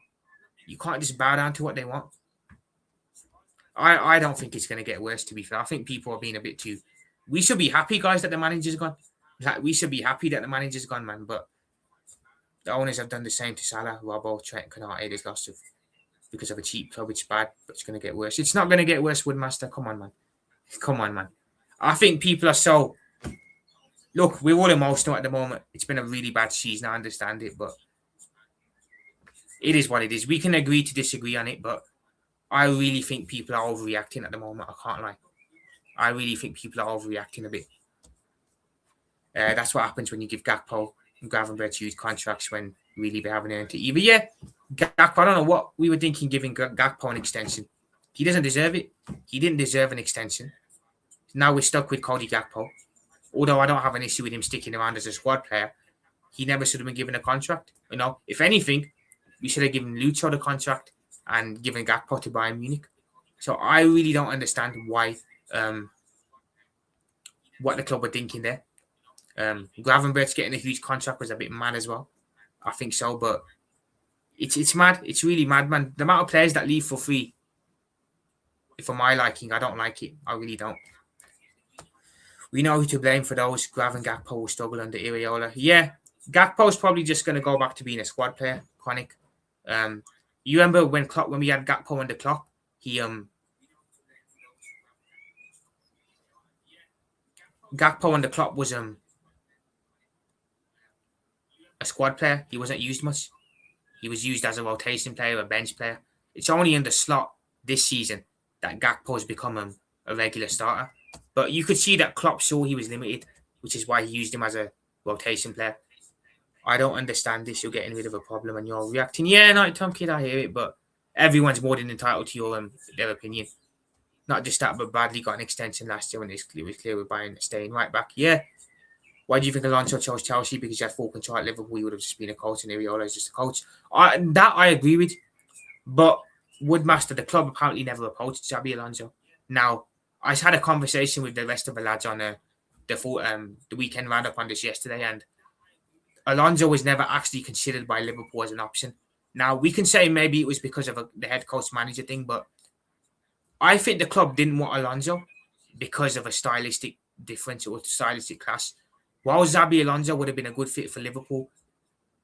You can't just bow down to what they want. I don't think it's going to get worse, to be fair. I think people are being a bit too... We should be happy, guys, that the manager's gone. Like, we should be happy that the manager's gone, man. But The owners have done the same to Salah, Robbo, Trent, Canate. There's lots of because of a cheap club. It's bad, but it's going to get worse. It's not going to get worse, Woodmaster. Come on, man. Come on, man. I think people are so... Look, we're all emotional at the moment. It's been a really bad season. I understand it, but it is what it is. We can agree to disagree on it, but I really think people are overreacting at the moment. I can't lie. I really think people are overreacting a bit. That's what happens when you give Gakpo and Gravenberch huge contracts when really they haven't earned it either. Yeah, Gakpo, I don't know what we were thinking giving Gakpo an extension. He doesn't deserve it. He didn't deserve an extension. Now we're stuck with Cody Gakpo. Although I don't have an issue with him sticking around as a squad player, he never should have been given a contract. You know, if anything, we should have given Lucho the contract and given Gakpo to Bayern Munich. So I really don't understand why, what the club were thinking there. Gravenberch getting a huge contract was a bit mad as well. I think so, but it's mad. It's really mad, man. The amount of players that leave for free, for my liking, I don't like it. I really don't. We know who to blame for those. Graven Gakpo will struggle under Iraola. Yeah, Gakpo's probably just going to go back to being a squad player. Chronic. You remember when we had Gakpo under Klopp? Gakpo under Klopp was a squad player. He wasn't used much. He was used as a rotation player, a bench player. It's only in the slot this season that Gakpo's become a regular starter. But you could see that Klopp saw he was limited, which is why he used him as a rotation player. I don't understand this. You're getting rid of a problem and you're reacting. Yeah, Night Tom Kid, I hear it, but everyone's more than entitled to their opinion. Not just that, but Bradley got an extension last year when it was clear with Bayern staying right back. Yeah. Why do you think Alonso chose Chelsea? Because he had full control at Liverpool. He would have just been a coach and Iraola is just a coach. That I agree with. But Woodmaster, the club apparently never approached Xabi Alonso. Now, I had a conversation with the rest of the lads on the weekend roundup on this yesterday, and Alonso was never actually considered by Liverpool as an option. Now, we can say maybe it was because of the head coach manager thing, but I think the club didn't want Alonso because of a stylistic difference or stylistic clash. While Xabi Alonso would have been a good fit for Liverpool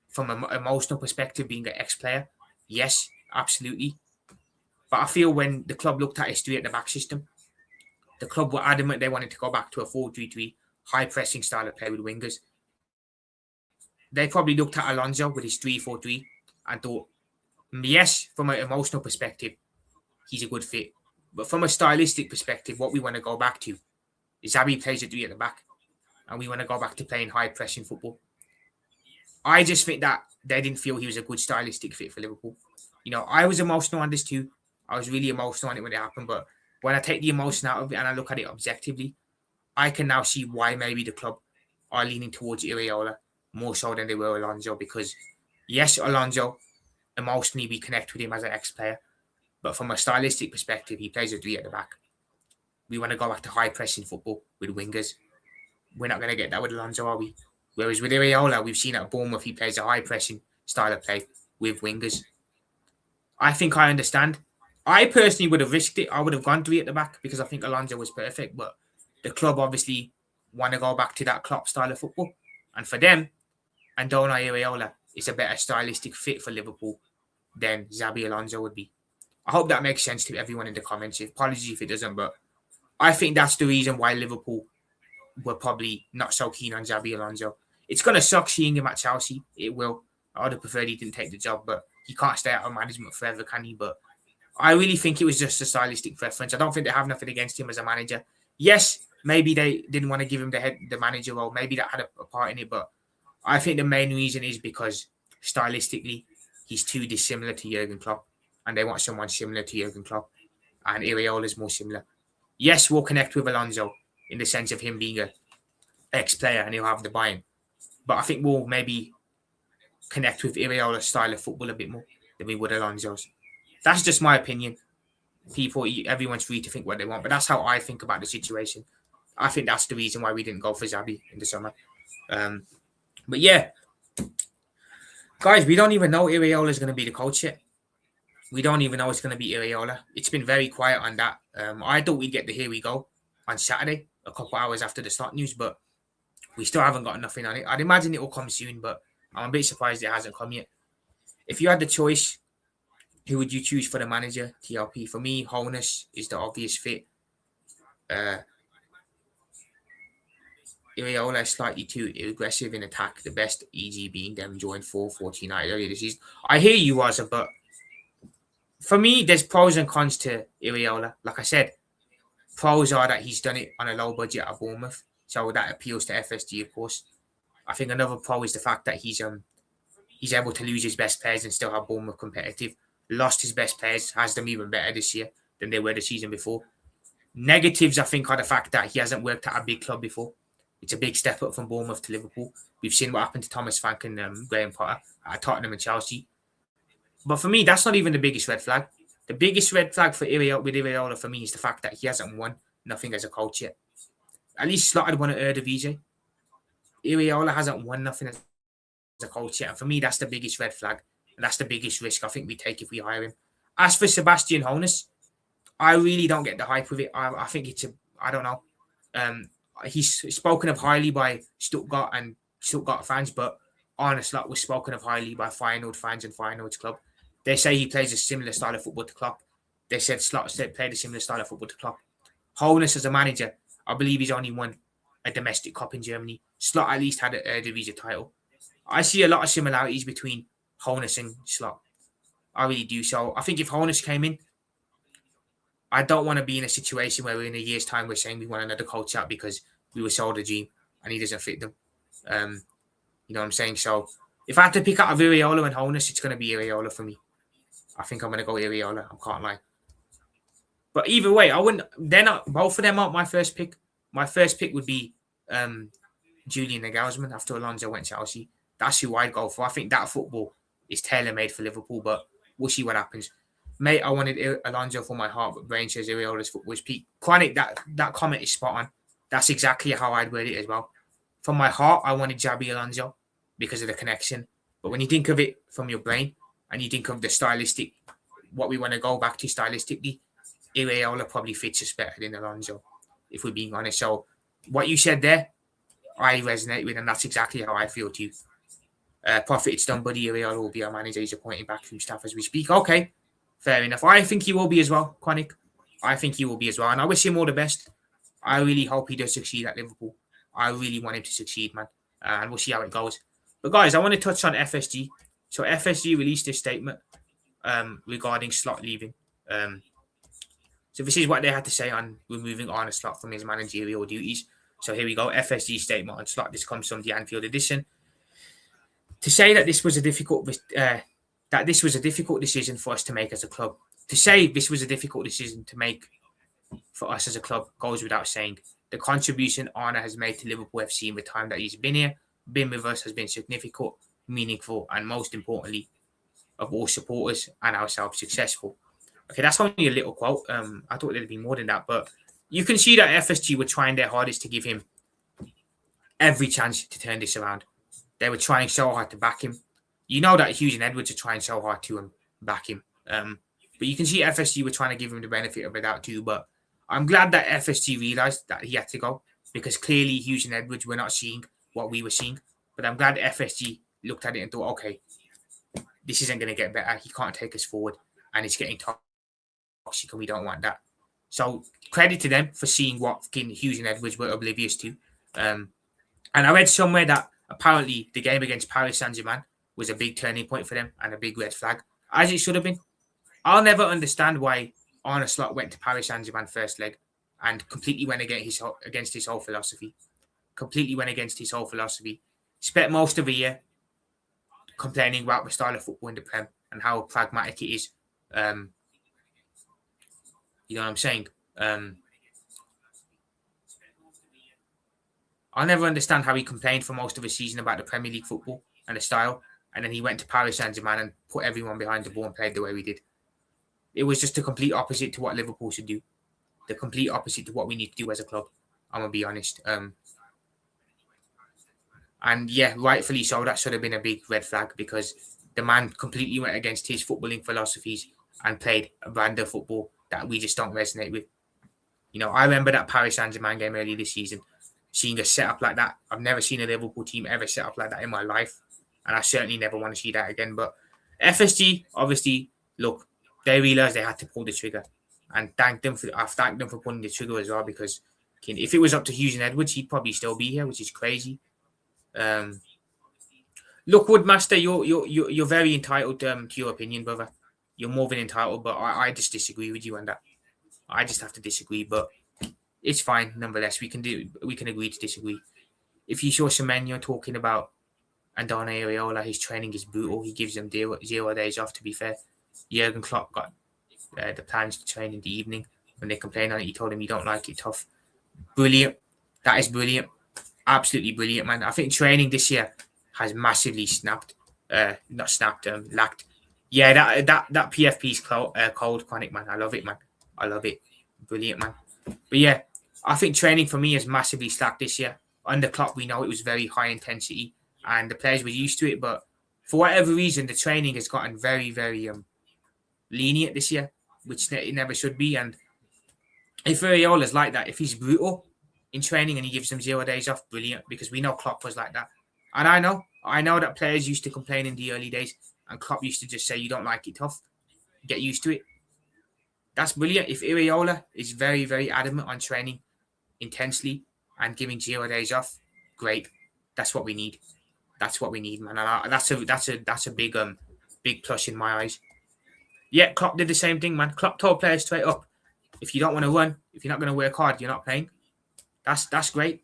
from an emotional perspective, being an ex-player, yes, absolutely. But I feel when the club looked at his three-at-the-back system, the club were adamant they wanted to go back to a 4-3-3, high-pressing style of play with wingers. They probably looked at Alonso with his 3-4-3 and thought, yes, from an emotional perspective, he's a good fit. But from a stylistic perspective, what we want to go back to is Xabi plays a 3-at-the-back, and we want to go back to playing high-pressing football. I just think that they didn't feel he was a good stylistic fit for Liverpool. You know, I was emotional on this too. I was really emotional on it when it happened, but when I take the emotion out of it and I look at it objectively, I can now see why maybe the club are leaning towards Iraola more so than they were Alonso, because yes, Alonso, emotionally we connect with him as an ex-player, but from a stylistic perspective, he plays a 3-at-the-back. We want to go back to high-pressing football with wingers. We're not going to get that with Alonso, are we? Whereas with Iraola, we've seen at Bournemouth, he plays a high-pressing style of play with wingers. I think I understand. I personally would have risked it. I would have gone 3-at-the-back because I think Alonso was perfect, but the club obviously want to go back to that Klopp style of football. And for them, Andona Iraola is a better stylistic fit for Liverpool than Xabi Alonso would be. I hope that makes sense to everyone in the comments. Apologies if it doesn't, but I think that's the reason why Liverpool were probably not so keen on Xabi Alonso. It's going to suck seeing him at Chelsea. It will. I would have preferred he didn't take the job, but he can't stay out of management forever, can he? But I really think it was just a stylistic preference. I don't think they have nothing against him as a manager. Yes, maybe they didn't want to give him the manager role. Maybe that had a part in it, but I think the main reason is because stylistically, he's too dissimilar to Jurgen Klopp, and they want someone similar to Jurgen Klopp, and Iraola is more similar. Yes, we'll connect with Alonso in the sense of him being an ex-player and he'll have the buy-in, but I think we'll maybe connect with Iraola's style of football a bit more than we would Alonso's. That's just my opinion. Everyone's free to think what they want, but that's how I think about the situation. I think that's the reason why we didn't go for Xabi in the summer. But yeah, guys, we don't even know Iraola is going to be the coach yet. We don't even know it's going to be Iraola. It's been very quiet on that. I thought we'd get the here we go on Saturday, a couple hours after the start news, but we still haven't got nothing on it. I'd imagine it will come soon, but I'm a bit surprised it hasn't come yet. If you had the choice, who would you choose for the manager, TLP? For me, Holness is the obvious fit. Iriola is slightly too aggressive in attack, the best EG being them joined 4-14 United earlier this season. I hear you, Raza, but for me, there's pros and cons to Iriola. Like I said, pros are that he's done it on a low budget at Bournemouth, so that appeals to FSG, of course. I think another pro is the fact that he's able to lose his best players and still have Bournemouth competitive. Lost his best players, has them even better this year than they were the season before. Negatives, I think, are the fact that he hasn't worked at a big club before. It's a big step up from Bournemouth to Liverpool. We've seen what happened to Thomas Frank and Graham Potter at Tottenham and Chelsea. But for me, that's not even the biggest red flag. The biggest red flag with Iriola for me is the fact that he hasn't won nothing as a coach yet. At least slotted one at Eredivisie. Iriola hasn't won nothing as a coach yet. And for me, that's the biggest red flag. And that's the biggest risk I think we take if we hire him. As for Sebastian Hoeneß, I really don't get the hype with it. I think I don't know. He's spoken of highly by Stuttgart and Stuttgart fans, but Arne was spoken of highly by Feyenoord fans and Feyenoord's club. They say he plays a similar style of football to Klopp. They said Slot played a similar style of football to Klopp. Hoeneß as a manager, I believe he's only won a domestic cup in Germany. Slot at least had a Eredivisie title. I see a lot of similarities between Hoeneß and Slot. I really do. So I think if Hoeneß came in, I don't want to be in a situation where we're in a year's time we're saying we want another coach out because we were sold a dream and he doesn't fit them. You know what I'm saying? So if I had to pick out of Iriola and Hoeneß, it's going to be Iriola for me. I think I'm going to go Iriola. I can't lie. But either way, I wouldn't. They're not. Both of them aren't my first pick. My first pick would be Julian Nagelsmann after Alonso went to Chelsea. That's who I'd go for. I think that football is tailor-made for Liverpool, but we'll see what happens. Mate, I wanted Alonso for my heart, but Brain says Iriola's football is peak. Chronic, that comment is spot on. That's exactly how I'd word it as well. From my heart, I wanted Xabi Alonso because of the connection. But when you think of it from your brain and you think of the stylistic, what we want to go back to stylistically, Iriola probably fits us better than Alonso, if we're being honest. So what you said there, I resonate with, and that's exactly how I feel too. Profit, it's done, buddy. Iriola will be our manager. He's appointing back from staff as we speak. Okay, fair enough. I think he will be as well, Chronic. I think he will be as well. And I wish him all the best. I really hope he does succeed at Liverpool. I really want him to succeed, man. And we'll see how it goes. But guys, I want to touch on FSG. So FSG released a statement regarding Slot leaving. So this is what they had to say on removing Arne Slot from his managerial duties. So here we go. FSG statement on Slot. This comes from the Anfield edition. To say that this was a difficult decision for us to make as a club. To say this was a difficult decision to make for us as a club goes without saying. The contribution Arne has made to Liverpool FC in the time that he's been here, been with us, has been significant, meaningful, and most importantly, of all supporters and ourselves, successful. Okay, that's only a little quote. I thought there'd be more than that, but you can see that FSG were trying their hardest to give him every chance to turn this around. They were trying so hard to back him. You know that Hughes and Edwards are trying so hard to back him. But you can see FSG were trying to give him the benefit of the doubt too. But I'm glad that FSG realised that he had to go because clearly Hughes and Edwards were not seeing what we were seeing. But I'm glad FSG looked at it and thought, okay, this isn't going to get better. He can't take us forward and it's getting toxic and we don't want that. So credit to them for seeing what Hughes and Edwards were oblivious to. And I read somewhere that apparently the game against Paris Saint-Germain was a big turning point for them and a big red flag, as it should have been. I'll never understand why Arne Slot went to Paris Saint-Germain first leg and completely went against his whole philosophy. Spent most of the year complaining about the style of football in the Prem and how pragmatic it is. You know what I'm saying? I'll never understand how he complained for most of the season about the Premier League football and the style, and then he went to Paris Saint-Germain and put everyone behind the ball and played the way we did. It was just the complete opposite to what Liverpool should do. The complete opposite to what we need to do as a club. I'm going to be honest. And yeah, rightfully so, that should have been a big red flag because the man completely went against his footballing philosophies and played a brand of football that we just don't resonate with. You know, I remember that Paris Saint-Germain game earlier this season, seeing a setup like that. I've never seen a Liverpool team ever set up like that in my life. and I certainly never want to see that again. But FSG, obviously, look, they realised they had to pull the trigger, and I've thanked them for pulling the trigger as well, because if it was up to Hughes and Edwards, he'd probably still be here, which is crazy. Look, Woodmaster, you're very entitled to your opinion, brother. You're more than entitled, but I just disagree with you on that. I just have to disagree, but it's fine nonetheless. We can agree to disagree. If you saw Semenyo talking about Arne Areola, his training is brutal. He gives them 0 days off. To be fair, Jurgen Klopp got the plans to train in the evening. When they complained on it, he told him you don't like it tough. Brilliant. That is brilliant. Absolutely brilliant, man. I think training this year has massively lacked. Yeah, that PFP's cold, chronic, man. I love it, man. I love it. Brilliant, man. But yeah, I think training for me has massively slacked this year. Under Klopp, we know it was very high intensity, and the players were used to it. But for whatever reason, the training has gotten very, very lenient this year, which it never should be. And if Areola's like that, if he's brutal in training and he gives them 0 days off, brilliant, because we know Klopp was like that. And I know that players used to complain in the early days, and Klopp used to just say, you don't like it tough, get used to it. That's brilliant. If Areola is very, very adamant on training intensely and giving 0 days off, great. That's what we need. That's what we need, man. And that's a big plus in my eyes. Yeah, Klopp did the same thing, man. Klopp told players straight up, if you don't want to run, if you're not going to work hard, you're not playing. That's great.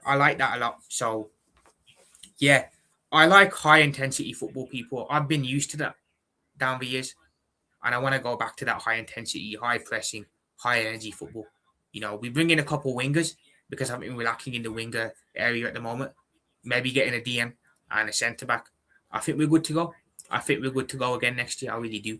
I like that a lot. So, yeah, I like high-intensity football, people. I've been used to that down the years, and I want to go back to that high-intensity, high-pressing, high-energy football. You know, we bring in a couple wingers because I think we're lacking in the winger area at the moment. Maybe getting a DM and a centre-back. I think we're good to go. I think we're good to go again next year. I really do.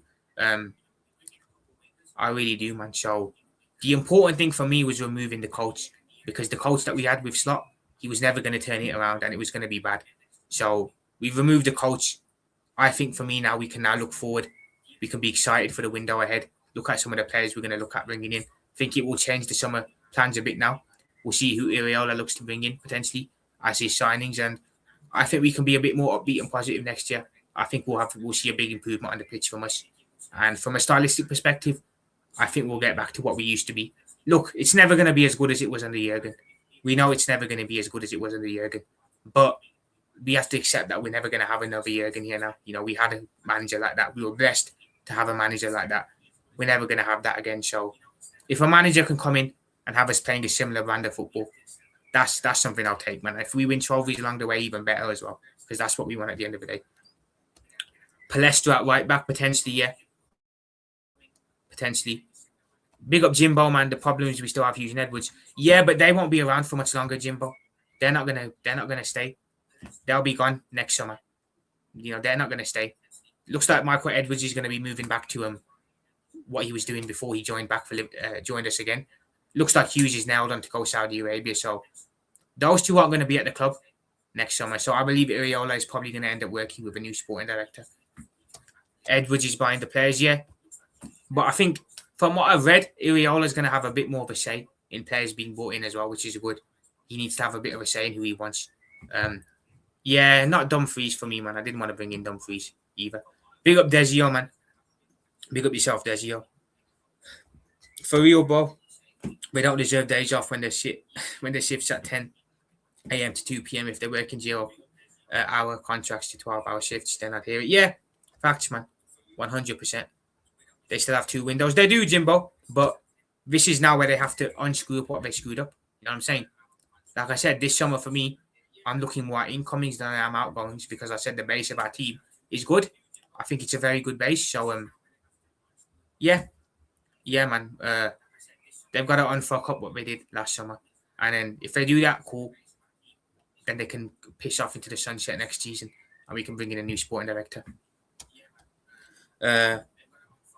I really do, man. So the important thing for me was removing the coach, because the coach that we had with Slot, he was never going to turn it around, and it was going to be bad. So we've removed the coach. I think for me now, we can now look forward. We can be excited for the window ahead. Look at some of the players we're going to look at bringing in. I think it will change the summer plans a bit now. We'll see who Areola looks to bring in potentially as his signings, and I think we can be a bit more upbeat and positive next year. I think we'll see a big improvement on the pitch from us. And from a stylistic perspective, I think we'll get back to what we used to be. Look, it's never going to be as good as it was under Jurgen. We know it's never going to be as good as it was under Jurgen. But we have to accept that we're never going to have another Jurgen here now. You know, we had a manager like that. We were blessed to have a manager like that. We're never going to have that again. So if a manager can come in and have us playing a similar brand of football, that's something I'll take, man. If we win trophies along the way, even better as well, because that's what we want at the end of the day. Palestra at right back, potentially, yeah. Potentially. Big up Jimbo, man. The problem is we still have Hughes and Edwards. Yeah, but they won't be around for much longer, Jimbo. They're not gonna stay. They'll be gone next summer. You know, they're not gonna stay. Looks like Michael Edwards is gonna be moving back to what he was doing before he joined us again. Looks like Hughes is nailed on to go Saudi Arabia. So those two aren't going to be at the club next summer. So I believe Areola is probably going to end up working with a new sporting director. Edwards is buying the players, yeah. But I think from what I've read, Areola is going to have a bit more of a say in players being brought in as well, which is good. He needs to have a bit of a say in who he wants. Yeah, not Dumfries for me, man. I didn't want to bring in Dumfries either. Big up Desio, man. Big up yourself, Desio. For real, bro. We don't deserve days off when the shift's at 10 a.m. to 2 p.m. If they're working 0-hour contracts to 12-hour shifts, then I'd hear it. Yeah, facts, man. 100%. They still have 2 windows. They do, Jimbo. But this is now where they have to unscrew up what they screwed up. You know what I'm saying? Like I said, this summer for me, I'm looking more at incomings than I am outgoings, because I said the base of our team is good. I think it's a very good base. So, yeah, man. They've got to unfuck up what they did last summer. And then if they do that, cool. Then they can piss off into the sunset next season, and we can bring in a new sporting director.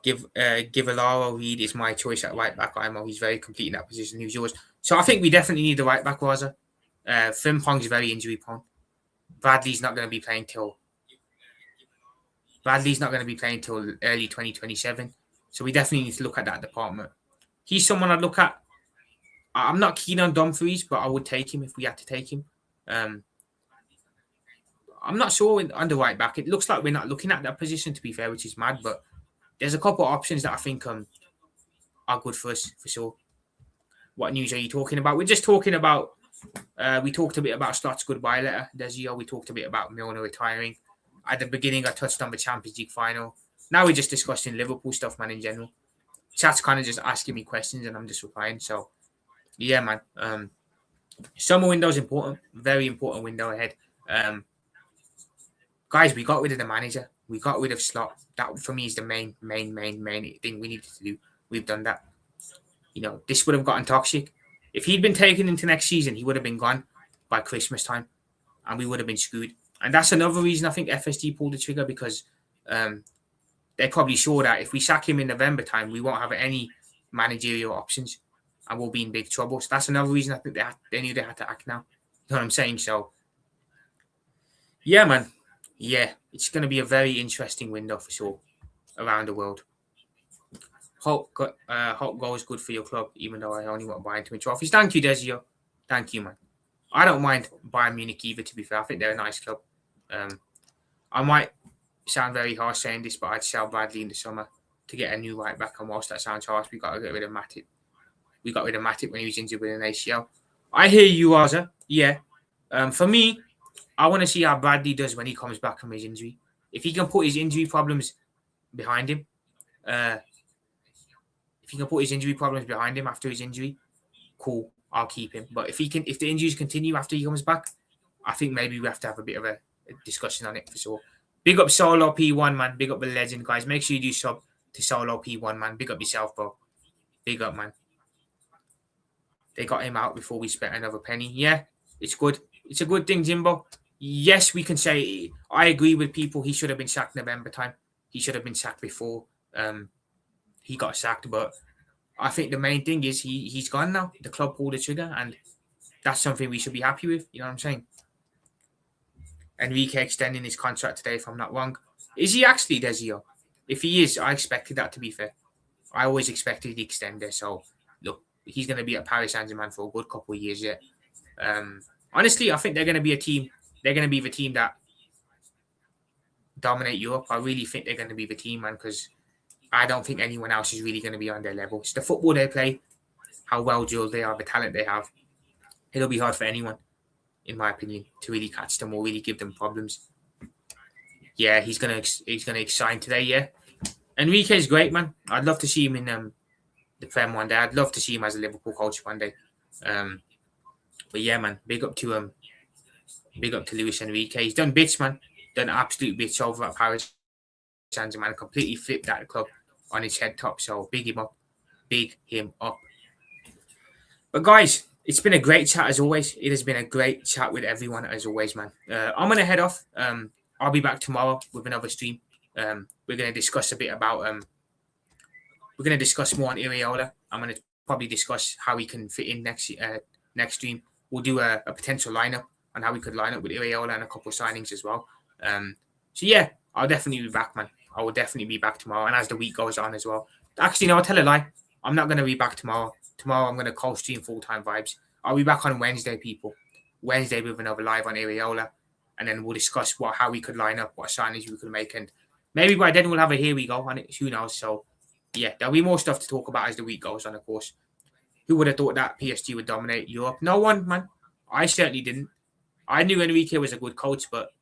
Give Alaro Reid is my choice at right back. He's very complete in that position. Who's yours? So I think we definitely need the right back, Raza. Frimpong's very injury prone. Bradley's not going to be playing till early 2027. So we definitely need to look at that department. He's someone I'd look at. I'm not keen on Dumfries, but I would take him if we had to take him. I'm not sure on the right back. It looks like we're not looking at that position, to be fair, which is mad. But there's a couple of options that I think are good for us for sure. What news are you talking about? We're just talking about. We talked a bit about Slott's goodbye letter, Desio. We talked a bit about Milner retiring. At the beginning, I touched on the Champions League final. Now we're just discussing Liverpool stuff, man, in general. Chat's kind of just asking me questions and I'm just replying. So, yeah, man. Summer window is important. Very important window ahead. Guys, we got rid of the manager. We got rid of Slot. That, for me, is the main thing we needed to do. We've done that. You know, this would have gotten toxic. If he'd been taken into next season, he would have been gone by Christmas time, and we would have been screwed. And that's another reason I think FSG pulled the trigger, because they're probably sure that if we sack him in November time, we won't have any managerial options, and we'll be in big trouble. So that's another reason I think they knew they had to act now. You know what I'm saying? So, yeah, man. Yeah, it's going to be a very interesting window for sure around the world. Hope goes good for your club, even though I only want to buy into trophies. Thank you, Desio. Thank you, man. I don't mind Bayern Munich either, to be fair. I think they're a nice club. I might sound very harsh saying this, but I'd sell Bradley in the summer to get a new right back. And whilst that sounds harsh, we got to get rid of Matip. We got rid of Matip when he was injured with an ACL. I hear you, Raza. Yeah. For me, I want to see how Bradley does when he comes back from his injury. If he can put his injury problems behind him, after his injury, cool, I'll keep him. But if the injuries continue after he comes back, I think maybe we have to have a bit of a discussion on it for sure. Big up Solo P1, man. Big up the legend, guys. Make sure you do sub to Solo P1, man. Big up yourself, bro. Big up, man. They got him out before we spent another penny. Yeah, it's good. It's a good thing, Jimbo. Yes, we can say, I agree with people. He should have been sacked November time. He should have been sacked before he got sacked. But I think the main thing is he's gone now. The club pulled the trigger, and that's something we should be happy with. You know what I'm saying? Enrique extending his contract today, if I'm not wrong. Is he actually, Desio? If he is, I expected that, to be fair. I always expected the extender. So, look, he's going to be at Paris Saint-Germain for a good couple of years yet. Honestly, I think they're going to be a team. They're going to be the team that dominate Europe. I really think they're going to be the team, man, because I don't think anyone else is really going to be on their level. It's the football they play, how well drilled they are, the talent they have. It'll be hard for anyone, in my opinion, to really catch them or really give them problems. Yeah, he's gonna sign today. Yeah, Enrique's great, man. I'd love to see him in the Prem one day. I'd love to see him as a Liverpool coach one day. But yeah, man, big up to Luis Enrique. He's done bits, man. Done absolute bits over at Paris Saint-Germain. Completely flipped that club on his head top. So big him up. Big him up. But guys, it's been a great chat as always. It has been a great chat with everyone as always, man. I'm gonna head off. I'll be back tomorrow with another stream. We're gonna discuss a bit about we're gonna discuss more on Iriola. I'm gonna probably discuss how we can fit in next stream. We'll do a potential lineup on how we could line up with Iriola and a couple of signings as well. So yeah, I'll definitely be back, man. I will definitely be back tomorrow, and as the week goes on as well. Actually, no, I'll tell a lie. I'm not gonna be back tomorrow. Tomorrow I'm gonna co-stream full-time vibes. I'll be back on Wednesday, people. Wednesday with another live on Iriola, and then we'll discuss how we could line up, what signings we could make, and maybe by then we'll have a here we go on it. Who knows? So yeah, there'll be more stuff to talk about as the week goes on, of course. Who would have thought that PSG would dominate Europe? No one, man. I certainly didn't. I knew Enrique was a good coach, but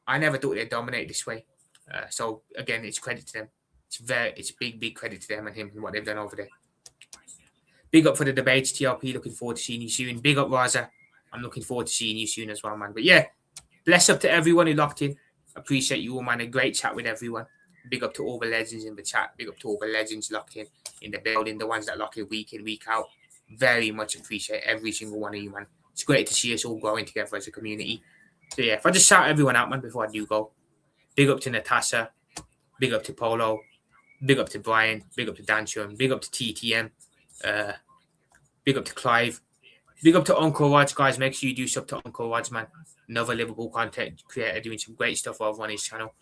I never thought they'd dominate this way. So again, it's credit to them. It's big credit to them and him and what they've done over there. Big up for the debates, TLP. Looking forward to seeing you soon. Big up, Raza. I'm looking forward to seeing you soon as well, man. But yeah, bless up to everyone who locked in. Appreciate you all, man. A great chat with everyone. Big up to all the legends in the chat. Big up to all the legends locked in the building. The ones that lock in, week out. Very much appreciate every single one of you, man. It's great to see us all growing together as a community. So yeah, if I just shout everyone out, man, before I do go. Big up to Natasha. Big up to Polo. Big up to Brian. Big up to Danchum. Big up to TTM. Big up to Clive. Big up to Uncle Rods, guys. Make sure you do sub to Uncle Rods, man. Another Liverpool content creator doing some great stuff over on his channel.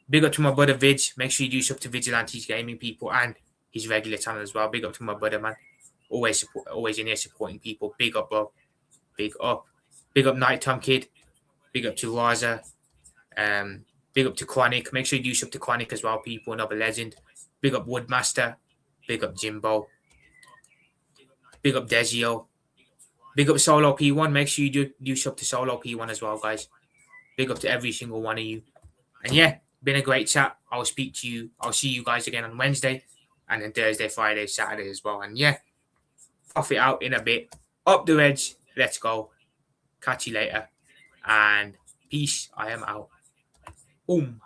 Big up to my brother Vid. Make sure you do sub to Vigilantes Gaming, people, and his regular channel as well. Big up to my brother, man. Always in here supporting people. Big up, bro. Big up. Big up Nighttime Kid. Big up to Raza. Big up to Chronic. Make sure you do sub to Chronic as well, people. Another legend. Big up Woodmaster. Big up Jimbo. Big up Desio. Big up Solo P1. Make sure you do sub to Solo P1 as well, guys. Big up to every single one of you. And yeah, been a great chat. I'll speak to you. I'll see you guys again on Wednesday. And then Thursday, Friday, Saturday as well. And yeah, off it out in a bit. Up the Reds. Let's go. Catch you later. And peace. I am out. Boom.